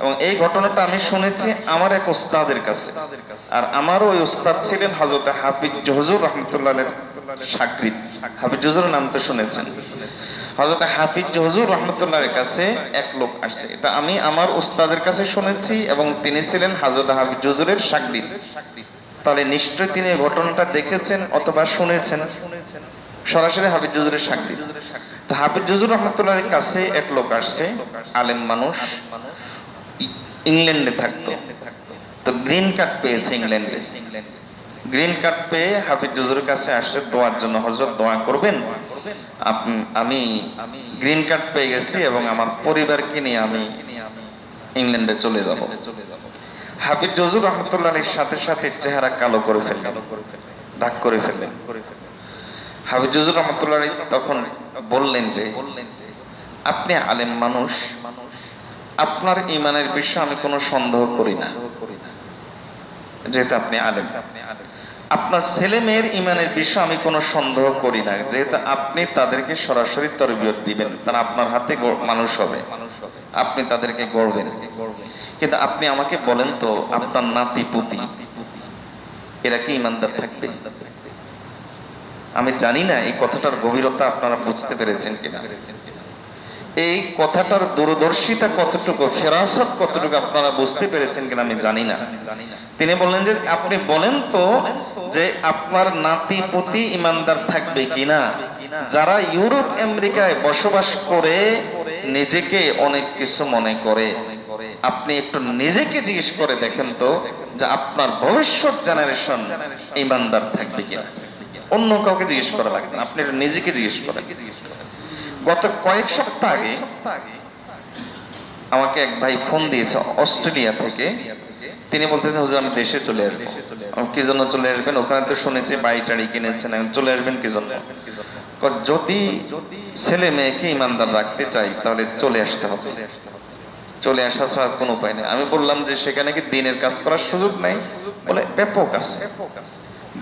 এবং এই ঘটনাটা আমি শুনেছি আমার এক ওস্তাদের কাছে। আর আমারও ওই ওস্তাদ ছিলেন হযরত হাফিজ হুজুর রাহমাতুল্লাহির শাগরিদ। হাফিজ হুজুরের নাম তো শুনেছেন। হযরত হাফিজ হুজুর রাহমাতুল্লাহির কাছে এক লোক আসছে, এটা আমি আমার ওস্তাদের কাছে শুনেছি, এবং তিনি ছিলেন হযরত হাফিজ হুজুরের শাগরিদ। তাহলে নিশ্চয়ই তিনি এই ঘটনাটা দেখেছেন অথবা শুনেছেন। সরাসরি হাফিজ হুজুরের সাক্ষী। তো হাফিজ হুজুর রহমতুল্লাহর কাছে এক লোক আসছে, আলেম মানুষ, ইংল্যান্ডে থাকতো। তো গ্রিন কার্ড পেয়েছে ইংল্যান্ডে। গ্রিন কার্ড পেয়ে হাফিজ হুজুরের কাছে আসছে দোয়ার জন্য, হযরত দোয়া করবেন, আমি গ্রিন কার্ড পেয়ে গেছি এবং আমার পরিবারকে নিয়ে আমি ইংল্যান্ডে চলে যাব। হাফিজ হুজুর রহমতুল্লাহর সাথে সাথে চেহারা কালো করে ফেললেন, রাগ করে ফেললেন। হাফিজ হুজুর রহমতুল্লাহ তখন বললেন যে, আপনি আলেম মানুষ, আপনার ঈমানের বিষয়ে আমি কোনো সন্দেহ করি না, যেহেতু আপনি আলেম। আপনার ছেলে মেয়ের ঈমানের বিষয়ে আমি কোনো সন্দেহ করি না, যেহেতু আপনি তাদেরকে সরাসরি তরবিয়ত দিবেন, তারা আপনার হাতে মানুষ হবে, আপনি তাদেরকে গড়বেন। কিন্তু আপনি আমাকে বলেন তো, আপনার নাতি পুতি এরা কি ঈমানদার থাকবে? আমি জানি না এই কথাটার গভীরতা আপনারা বুঝতে পেরেছেন কিনা, এই কথাটার দূরদর্শিতা কতটুকু, ফেরাসত কতটুকু আপনারা বুঝতে পেরেছেন কিনা আমি জানি না। তিনি বললেন যে, আপনি বলেন তো যে আপনার নাতি পুতি ঈমানদার থাকবে কিনা, যারা ইউরোপ আমেরিকায় বসবাস করে নিজেকে অনেক কিছু মনে করে। আপনি একটু নিজেকে জিজ্ঞেস করে দেখেন তো যে আপনার ভবিষ্যৎ জেনারেশন ঈমানদার থাকবে কিনা। অন্য কাউকে জিজ্ঞেস করা লাগবে না, আপনি নিজেকে জিজ্ঞেস করেন। গত কয়েক সপ্তাহ আগে আমাকে এক ভাই ফোন দিয়েছে অস্ট্রেলিয়া থেকে। তিনি বলতেছেন, হুজুর আমি দেশে চলে আসবো। কি জন্য চলে আসবেন? ওখানে তো শুনেছি বাড়ি টাড়ি কিনেছেন, চলে আসবেন কি জন্য? যদি ছেলে মেয়েকে ইমানদার রাখতে চাই তাহলে চলে আসতে হবে, চলে আসা ছাড়া কোনো উপায় নেই। আমি বললাম যে সেখানে কি দিনের কাজ করার সুযোগ নাই? বলে ব্যাপক আছে,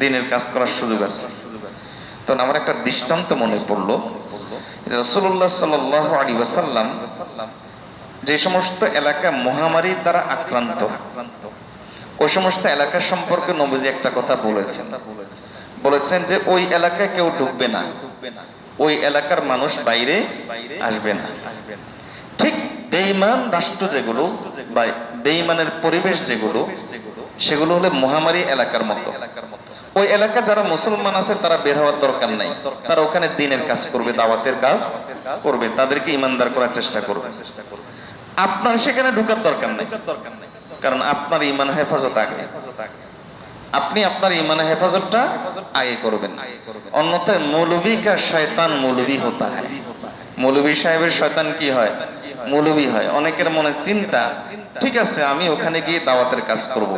দিনের কাজ করার সুযোগ আছে। তখন আমার একটা দৃষ্টান্ত মনে পড়লো। রাসূলুল্লাহ সাল্লাল্লাহু আলাইহি ওয়াসাল্লাম যে সমস্ত এলাকা মহামারীর দ্বারা আক্রান্ত, ওই সমস্ত এলাকা সম্পর্কে নবীজি একটা কথা বলেছেন যে ওই এলাকায় কেউ ঢুকবে না, ওই এলাকার মানুষ বাইরে আসবে না। ঠিক বেঈমান রাষ্ট্র যেগুলো বা বেঈমানের পরিবেশ যেগুলো, সেগুলো হলে মহামারী এলাকার মতো। ওই এলাকা যারা মুসলমান আছে তারা বের হওয়ার দরকার নাই, তারা ওখানে দ্বীনের কাজ করবে, দাওয়াতের কাজ করবে, তাদেরকে ইমানদার করার চেষ্টা করবে। আপনার সেখানে ঢোকার দরকার নেই, কারণ আপনার ঈমান হেফাজত আগে, আপনি আপনার ঈমানের হেফাজতটা আগে করবেন। অন্যথায় মৌলবী কা শয়তান মৌলবী হতা হয়। মৌলবী সাহেবের শয়তান কি হয়? মৌলবী হয়। অনেকের মনে চিন্তা, ঠিক আছে আমি ওখানে গিয়ে দাওয়াতের কাজ করব।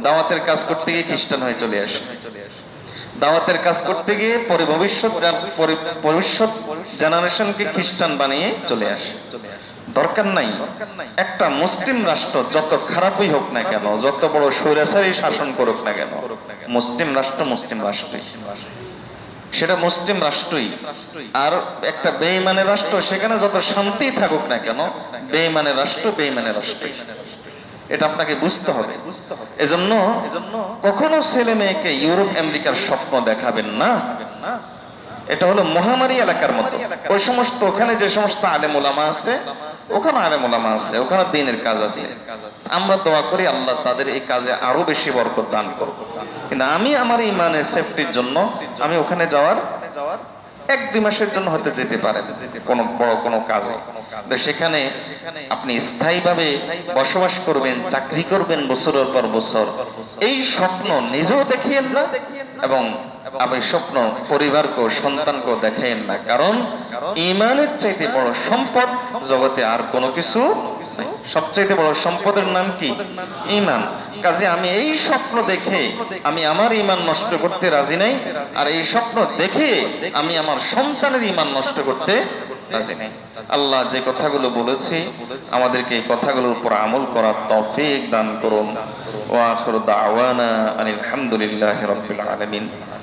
দাওয়াতের কাজ করতে গিয়ে খ্রিস্টান হয়ে চলে আসে, দাওয়াতের কাজ করতে গিয়ে ভবিষ্যৎ জেনারেশনকে খ্রিস্টান বানিয়ে চলে আসে। দরকার নাই। একটা মুসলিম রাষ্ট্র যত খারাপই হোক না কেন, যত বড় স্বৈরাচারী শাসন করুক না কেন, মুসলিম রাষ্ট্র মুসলিম রাষ্ট্রই, সেটা মুসলিম রাষ্ট্রই। আর একটা বেঈমানের রাষ্ট্র, সেখানে যত শান্তি থাকুক না কেন, বেঈমানের রাষ্ট্র বেঈমানের রাষ্ট্রই। এটা আপনাকে বুঝতে হবে। এজন্য কখনো ছেলে মেয়েকে ইউরোপ আমেরিকার স্বপ্ন দেখাবেন না। এটা হলো মহামারী এলাকার মতো। ওই সমস্ত ওখানে যে সমস্ত আলেম ওলামা আছে, ওখানে আলেম ওলামা আছে, ওখানে দ্বীনের কাজ আছে। আমরা দোয়া করি আল্লাহ তাদের এই কাজে আরো বেশি বরকত দান করুক। কিন্তু আমি আমার ঈমানের সেফটির জন্য আমি ওখানে যাওয়ার 1-2 মাসের জন্য হয়তো যেতে পারেন কোনো বড় কোনো কাজে, সেখানে আপনি স্থায়ীভাবে বসবাস করবেন, চাকরি করবেন বছরের পর বছর, এই স্বপ্ন নিজেও দেখিয়েন না এবং আপনি স্বপ্ন পরিবারকে সন্তানকেও দেখাইন না। কারণ ঈমানের চাইতে বড় সম্পদ জগতে আর কোনো কিছু নাই। সবচাইতে বড় সম্পদের নাম কি? ঈমান। কাজে আমি এই স্বপ্ন দেখে আমি আমার ঈমান নষ্ট করতে রাজি নাই, আর এই স্বপ্ন দেখে আমি আমার সন্তানের ঈমান নষ্ট করতে রাজি নাই। আল্লাহ যে কথাগুলো বলেছি আমাদেরকে এই কথাগুলোর উপর আমল করার তৌফিক দান করুন। ওয়া আখিরু দাওয়ানা আনিল হামদুলিল্লাহি রাব্বিল আলামিন।